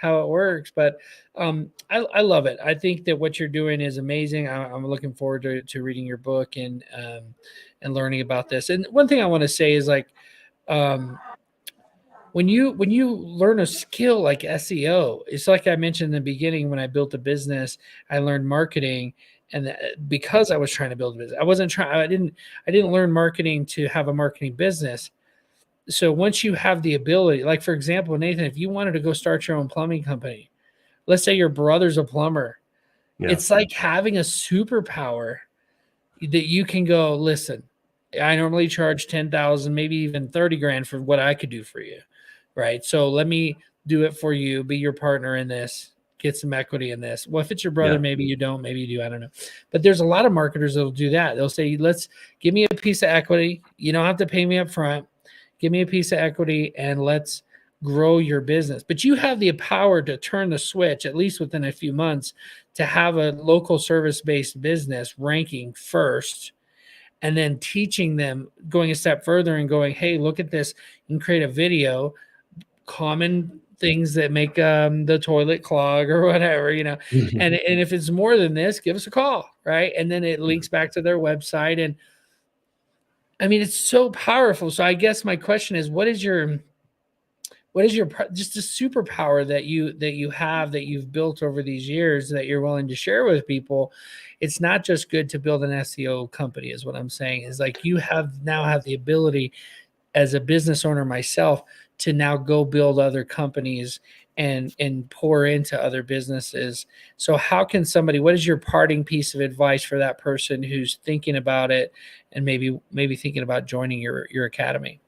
how it works, but I love it. I think that what you're doing is amazing. I'm looking forward to reading your book and learning about this. And one thing I want to say is like, um, when you learn a skill like SEO, it's like I mentioned in the beginning when I built a business, I learned marketing, and because I was trying to build a business, I didn't learn marketing to have a marketing business. So once you have the ability, like for example, Nathan, if you wanted to go start your own plumbing company, let's say your brother's a plumber, yeah, it's like having a superpower that you can go, listen, I normally charge 10,000, maybe even 30 grand for what I could do for you. Right. So let me do it for you, be your partner in this, get some equity in this. Well, if it's your brother, yeah, maybe you don't, maybe you do. I don't know. But there's a lot of marketers that'll do that. They'll say, let's give me a piece of equity. You don't have to pay me up front. Give me a piece of equity and let's grow your business. But you have the power to turn the switch, at least within a few months, to have a local service-based business ranking first and then teaching them, going a step further and going, hey, look at this. You can create a video, common things that make the toilet clog or whatever, and if it's more than this, give us a call, right? And then it links back to their website. And I mean, it's so powerful. So I guess my question is, what is your just a superpower that you have that you've built over these years that you're willing to share with people? It's not just good to build an SEO company, is what I'm saying. Is like you now have the ability as a business owner myself to now go build other companies and pour into other businesses. So how can somebody, what is your parting piece of advice for that person who's thinking about it and maybe thinking about joining your academy?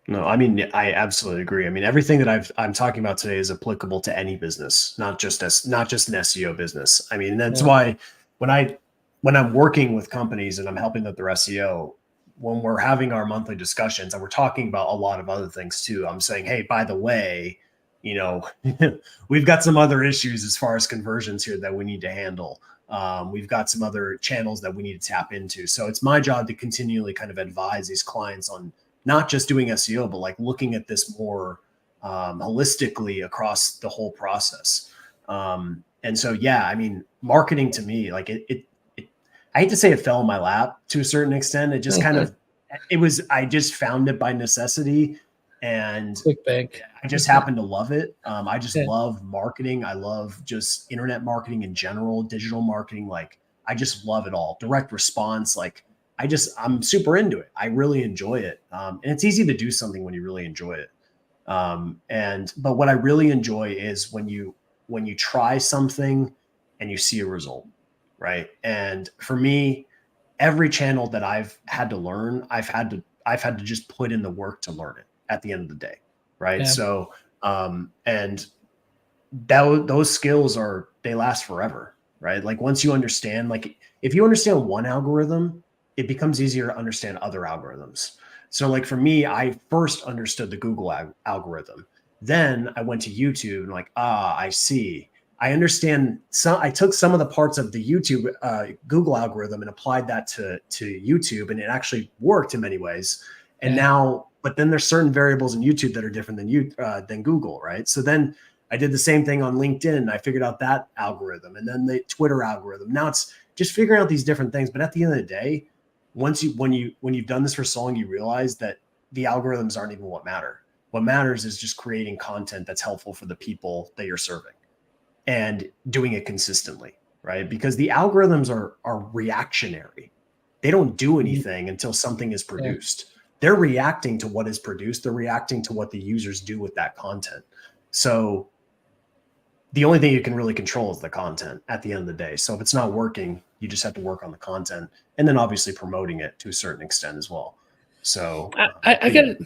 No, I mean, I absolutely agree. I mean, everything that I'm talking about today is applicable to any business, not just an SEO business. I mean, that's Yeah. why when I'm working with companies and I'm helping with their SEO, when we're having our monthly discussions and we're talking about a lot of other things too, I'm saying, hey, by the way, we've got some other issues as far as conversions here that we need to handle. We've got some other channels that we need to tap into. So it's my job to continually kind of advise these clients on not just doing SEO, but like looking at this more holistically across the whole process. And so, yeah, I mean, marketing to me, like I hate to say it fell in my lap to a certain extent. It just kind of, I just found it by necessity, and ClickBank. I just happen to love it. I just Yeah. love marketing. I love just internet marketing in general, digital marketing. Like I just love it all. Direct response. Like I'm super into it. I really enjoy it. And it's easy to do something when you really enjoy it. But what I really enjoy is when you try something and you see a result, right? And for me, every channel that I've had to learn, I've had to just put in the work to learn it at the end of the day. Right. Yeah. So, and those skills they last forever, right? Like once you understand, like if you understand one algorithm, it becomes easier to understand other algorithms. So like for me, I first understood the Google algorithm. Then I went to YouTube and like, I see. I understand. I took some of the parts of the YouTube Google algorithm and applied that to YouTube, and it actually worked in many ways. And now, but then there's certain variables in YouTube that are different than Google, right? So then I did the same thing on LinkedIn, and I figured out that algorithm, and then the Twitter algorithm. Now it's just figuring out these different things. But at the end of the day, when you've done this for so long, you realize that the algorithms aren't even what matter. What matters is just creating content that's helpful for the people that you're serving and doing it consistently, right? Because the algorithms are reactionary. They don't do anything until something is produced. They're reacting to what is produced. They're reacting to what the users do with that content. So the only thing you can really control is the content at the end of the day. So if it's not working, you just have to work on the content, and then obviously promoting it to a certain extent as well. So I got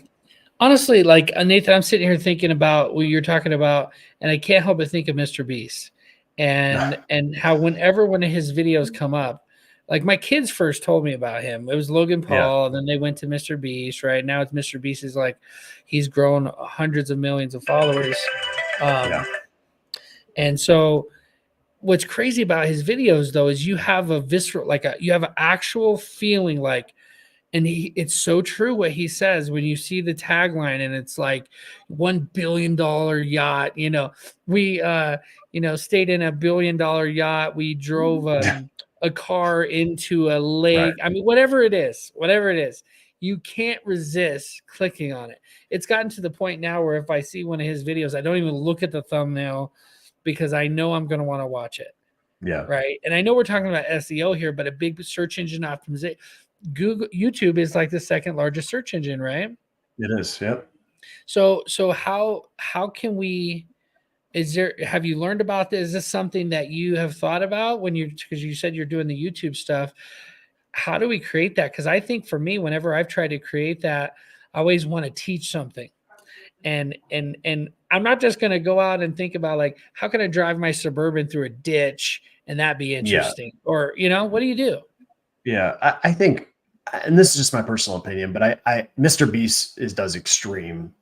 honestly, like Nathan, I'm sitting here thinking about what you're talking about, and I can't help but think of Mr. Beast and how whenever one of his videos come up, like my kids first told me about him. It was Logan Paul, and then they went to Mr. Beast. Right now, it's Mr. Beast is like he's grown hundreds of millions of followers. And so what's crazy about his videos though is you have a visceral, you have an actual feeling like, and it's so true what he says when you see the tagline and it's like $1 billion yacht, we stayed in a $1 billion yacht. We drove a car into a lake. Right. I mean, whatever it is, you can't resist clicking on it. It's gotten to the point now where if I see one of his videos, I don't even look at the thumbnail because I know I'm going to want to watch it. Yeah. Right. And I know we're talking about SEO here, but a big search engine optimization. YouTube is like the second largest search engine, right? It is. Yep. So how can we, have you learned about this? Is this something that you have thought about because you said you're doing the YouTube stuff? How do we create that? Because I think for me, whenever I've tried to create that, I always want to teach something. And I'm not just going to go out and think about like, how can I drive my Suburban through a ditch and that be interesting? Yeah. Or, what do you do? Yeah, I think, and this is just my personal opinion, but Mr. Beast does extreme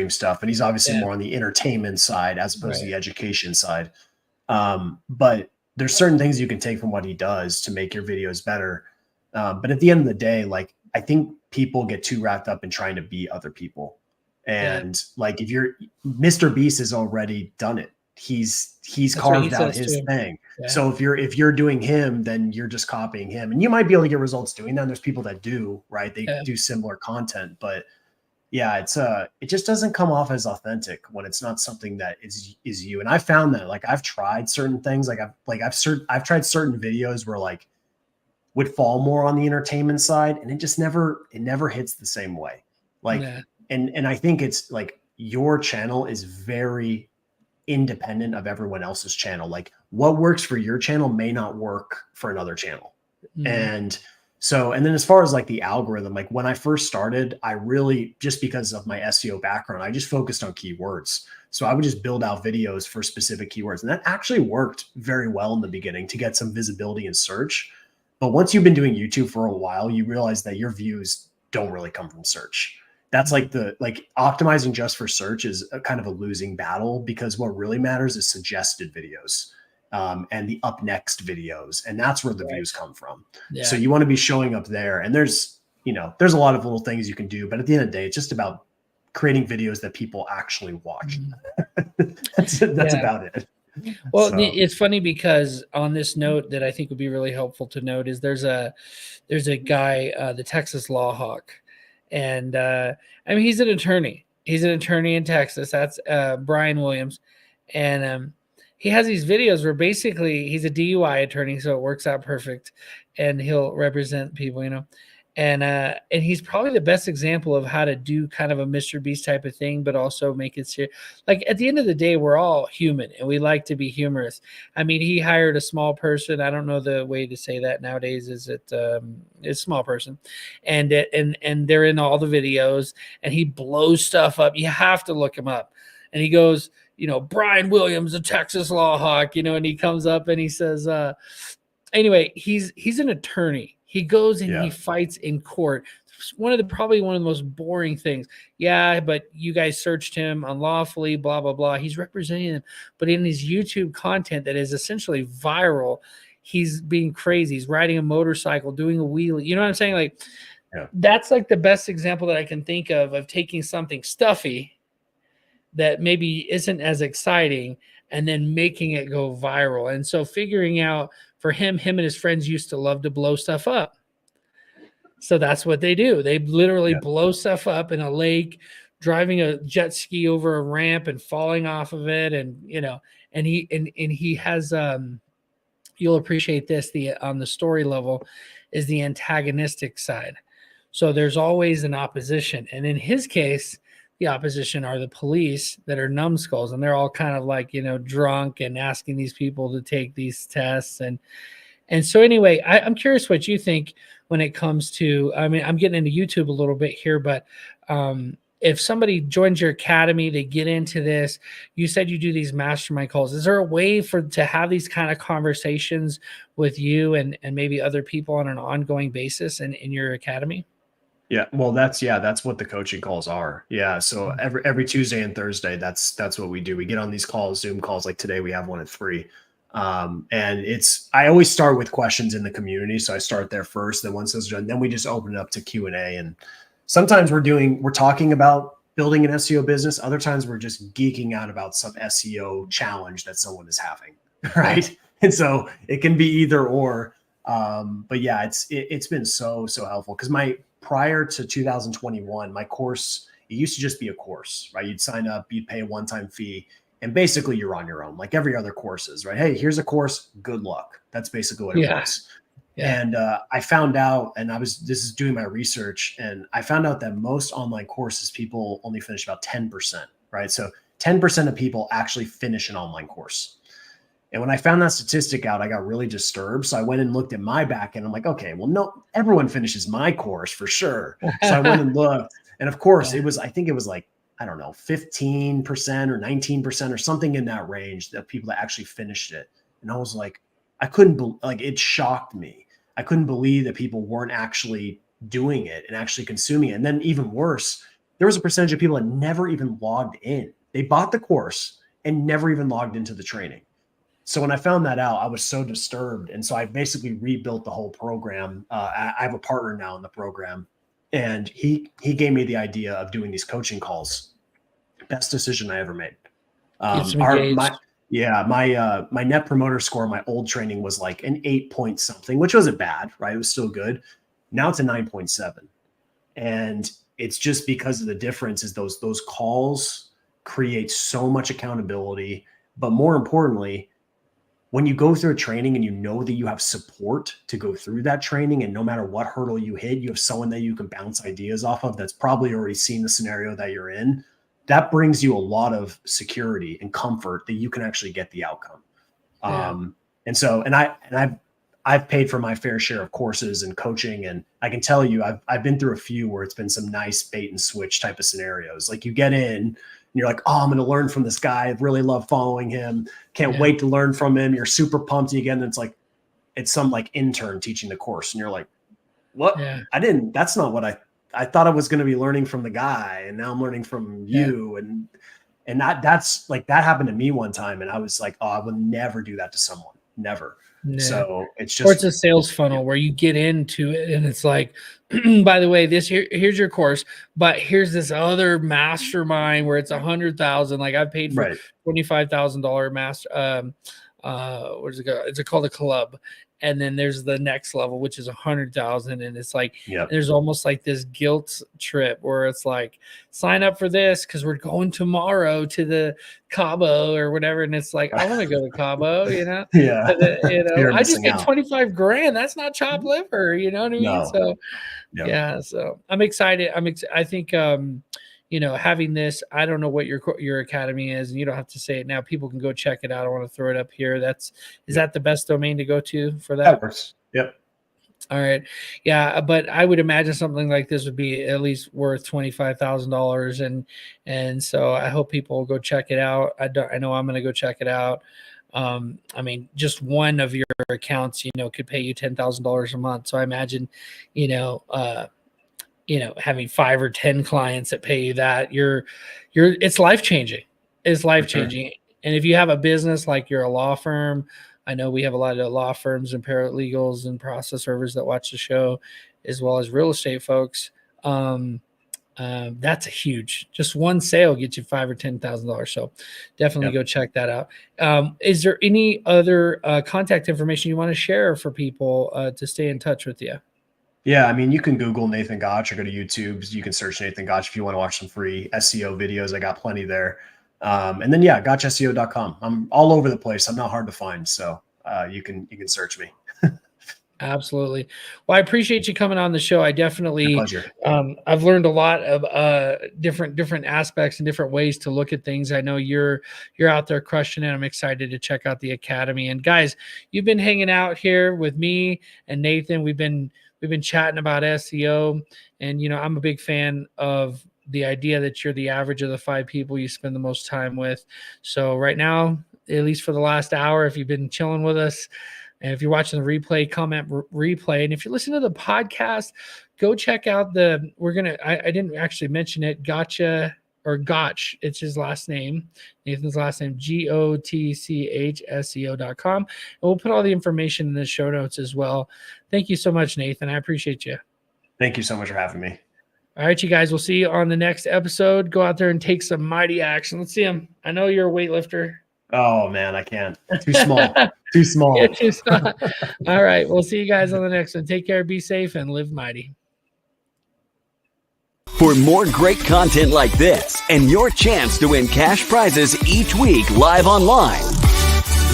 stuff, and he's obviously more on the entertainment side as opposed to the education side. But there's certain things you can take from what he does to make your videos better. But at the end of the day, like I think people get too wrapped up in trying to be other people, and like if Mr. Beast has already done it. He's carved out his thing. Yeah. So if you're doing him, then you're just copying him, and you might be able to get results doing that. And there's people that do, right? They do similar content, but yeah, it just doesn't come off as authentic when it's not something that is you. And I found that like I've tried certain things, I've tried certain videos where like would fall more on the entertainment side, and it just never hits the same way. Like, and I think it's like your channel is very independent of everyone else's channel. Like what works for your channel may not work for another channel. And so, and then as far as like the algorithm, like when I first started, I really, just because of my SEO background, I just focused on keywords. So I would just build out videos for specific keywords. And that actually worked very well in the beginning to get some visibility in search. But once you've been doing YouTube for a while, you realize that your views don't really come from search. That's like optimizing just for search is a kind of a losing battle, because what really matters is suggested videos. And the up next videos. And that's where the views come from. Yeah. So you want to be showing up there. And there's a lot of little things you can do, but at the end of the day, it's just about creating videos that people actually watch. That's about it. Well, it's funny because on this note that I think would be really helpful to note is there's a guy, the Texas Law Hawk. And I mean, he's an attorney. He's an attorney in Texas. That's Brian Williams. And he has these videos where basically he's a DUI attorney, so it works out perfect, and he'll represent people, and he's probably the best example of how to do kind of a Mr. Beast type of thing, but also make it serious. Like at the end of the day, we're all human and we like to be humorous. I mean, he hired a small person. I don't know the way to say that nowadays. Is it it's small person, and they're in all the videos, and he blows stuff up. You have to look him up, and he goes, Brian Williams, a Texas Law Hawk, and he comes up and he says, anyway, he's an attorney. He goes and he fights in court. Probably one of the most boring things. Yeah, but you guys searched him unlawfully, blah, blah, blah. He's representing them. But in his YouTube content that is essentially viral, he's being crazy. He's riding a motorcycle, doing a wheelie. You know what I'm saying? Like, that's like the best example that I can think of taking something stuffy that maybe isn't as exciting and then making it go viral. And so figuring out for him and his friends used to love to blow stuff up. So that's what they do. They literally blow stuff up in a lake, driving a jet ski over a ramp and falling off of it. And, and he has, you'll appreciate this, on the story level is the antagonistic side. So there's always an opposition. And in his case, the opposition are the police that are numbskulls, and they're all kind of like, drunk and asking these people to take these tests. And so anyway, I'm curious what you think when it comes to, I mean, I'm getting into YouTube a little bit here, but if somebody joins your academy, they get into this, you said you do these mastermind calls. Is there a way to have these kind of conversations with you and maybe other people on an ongoing basis in your academy? Yeah, well, that's what the coaching calls are. Yeah, so every Tuesday and Thursday, that's what we do. We get on these calls, Zoom calls. Like today, we have one at 3, and I always start with questions in the community. So I start there first. Then once those are done, then we just open it up to Q&A. And sometimes we're talking about building an SEO business. Other times we're just geeking out about some SEO challenge that someone is having, right? And so it can be either or. But yeah, it's been so helpful because prior to 2021, my course, it used to just be a course, right? You'd sign up, you'd pay a one-time fee, and basically you're on your own, like every other courses, right? Hey, here's a course, good luck. That's basically what it was. Yeah. And I found out, and this is doing my research, and I found out that most online courses, people only finish about 10%, right? So 10% of people actually finish an online course. And when I found that statistic out, I got really disturbed. So I went and looked at my back end. I'm like, okay, well, no, everyone finishes my course for sure. So I went and looked, and of course I think it was like, I don't know, 15% or 19% or something in that range of people that actually finished it. And I was like, it shocked me. I couldn't believe that people weren't actually doing it and actually consuming it. And then even worse, there was a percentage of people that never even logged in. They bought the course and never even logged into the training. So when I found that out, I was so disturbed. And so I basically rebuilt the whole program. I have a partner now in the program, and he gave me the idea of doing these coaching calls. Best decision I ever made. My net promoter score, my old training was like an 8 point something, which wasn't bad, right? It was still good. Now it's a 9.7. And it's just because of the difference is those calls create so much accountability. But more importantly, when you go through a training and you know that you have support to go through that training, and no matter what hurdle you hit, you have someone that you can bounce ideas off of that's probably already seen the scenario that you're in, that brings you a lot of security and comfort that you can actually get the outcome. I've paid for my fair share of courses and coaching, and I can tell you, I've been through a few where it's been some nice bait and switch type of scenarios. Like you get in and you're like, oh, I'm going to learn from this guy. I really love following him. Can't wait to learn from him. You're super pumped. And again, it's some like intern teaching the course. And you're like, what? Yeah. That's not what I thought I was going to be learning from the guy. And now I'm learning from you. And that's like, that happened to me one time. And I was like, oh, I would never do that to someone. Never. Yeah. So it's just, or it's a sales funnel where you get into it and it's like, by the way, here's your course, but here's this other mastermind where it's 100,000. Like I paid for $25,000 master. What is it called? It's called a club. And then there's the next level, which is 100,000. And it's like, there's almost like this guilt trip where it's like, sign up for this because we're going tomorrow to the Cabo or whatever. And it's like, I want to go to Cabo, you know? I just get 25 grand. That's not chopped liver. You know what I mean? No. So, so I'm excited. I think, having this, I don't know what your academy is, and you don't have to say it now. People can go check it out. I want to throw it up here. Is that the best domain to go to for that? That works. Yep. All right. Yeah. But I would imagine something like this would be at least worth $25,000. And so I hope people will go check it out. I know I'm going to go check it out. Just one of your accounts, could pay you $10,000 a month. So I imagine, having 5 or 10 clients that pay you that, it's life-changing. It's life-changing. Sure. And if you have a business, like you're a law firm, I know we have a lot of law firms and paralegals and process servers that watch the show, as well as real estate folks. That's a huge, just one sale gets you $5,000 or $10,000. So definitely go check that out. Is there any other contact information you want to share for people to stay in touch with you? Yeah, you can Google Nathan Gotch or go to YouTube. You can search Nathan Gotch if you want to watch some free SEO videos. I got plenty there. And then GotchSEO.com. I'm all over the place. I'm not hard to find. So you can search me. Absolutely. Well, I appreciate you coming on the show. I definitely, I've learned a lot of different aspects and different ways to look at things. I know you're out there crushing it. I'm excited to check out the Academy. And guys, you've been hanging out here with me and Nathan. We've been chatting about SEO, and I'm a big fan of the idea that you're the average of the 5 people you spend the most time with. So right now, at least for the last hour, if you've been chilling with us, and if you're watching the replay, comment replay. And if you're listening to the podcast, go check out I didn't actually mention it, Gotch, it's his last name, Nathan's last name, GOTCH SEO.com. And we'll put all the information in the show notes as well. Thank you so much, Nathan. I appreciate you. Thank you so much for having me. All right, you guys, we'll see you on the next episode. Go out there and take some mighty action. Let's see him. I know you're a weightlifter. Oh man, I can't. Too small. Too small. Yeah, too small. All right. We'll see you guys on the next one. Take care, be safe, and live mighty. For more great content like this and your chance to win cash prizes each week live online,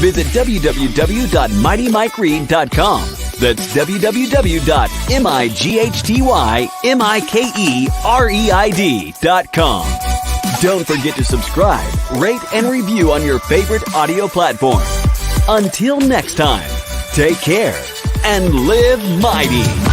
visit www.mightymikereed.com. That's www.mightymikereed.com. Don't forget to subscribe, rate, and review on your favorite audio platform. Until next time, take care and live mighty.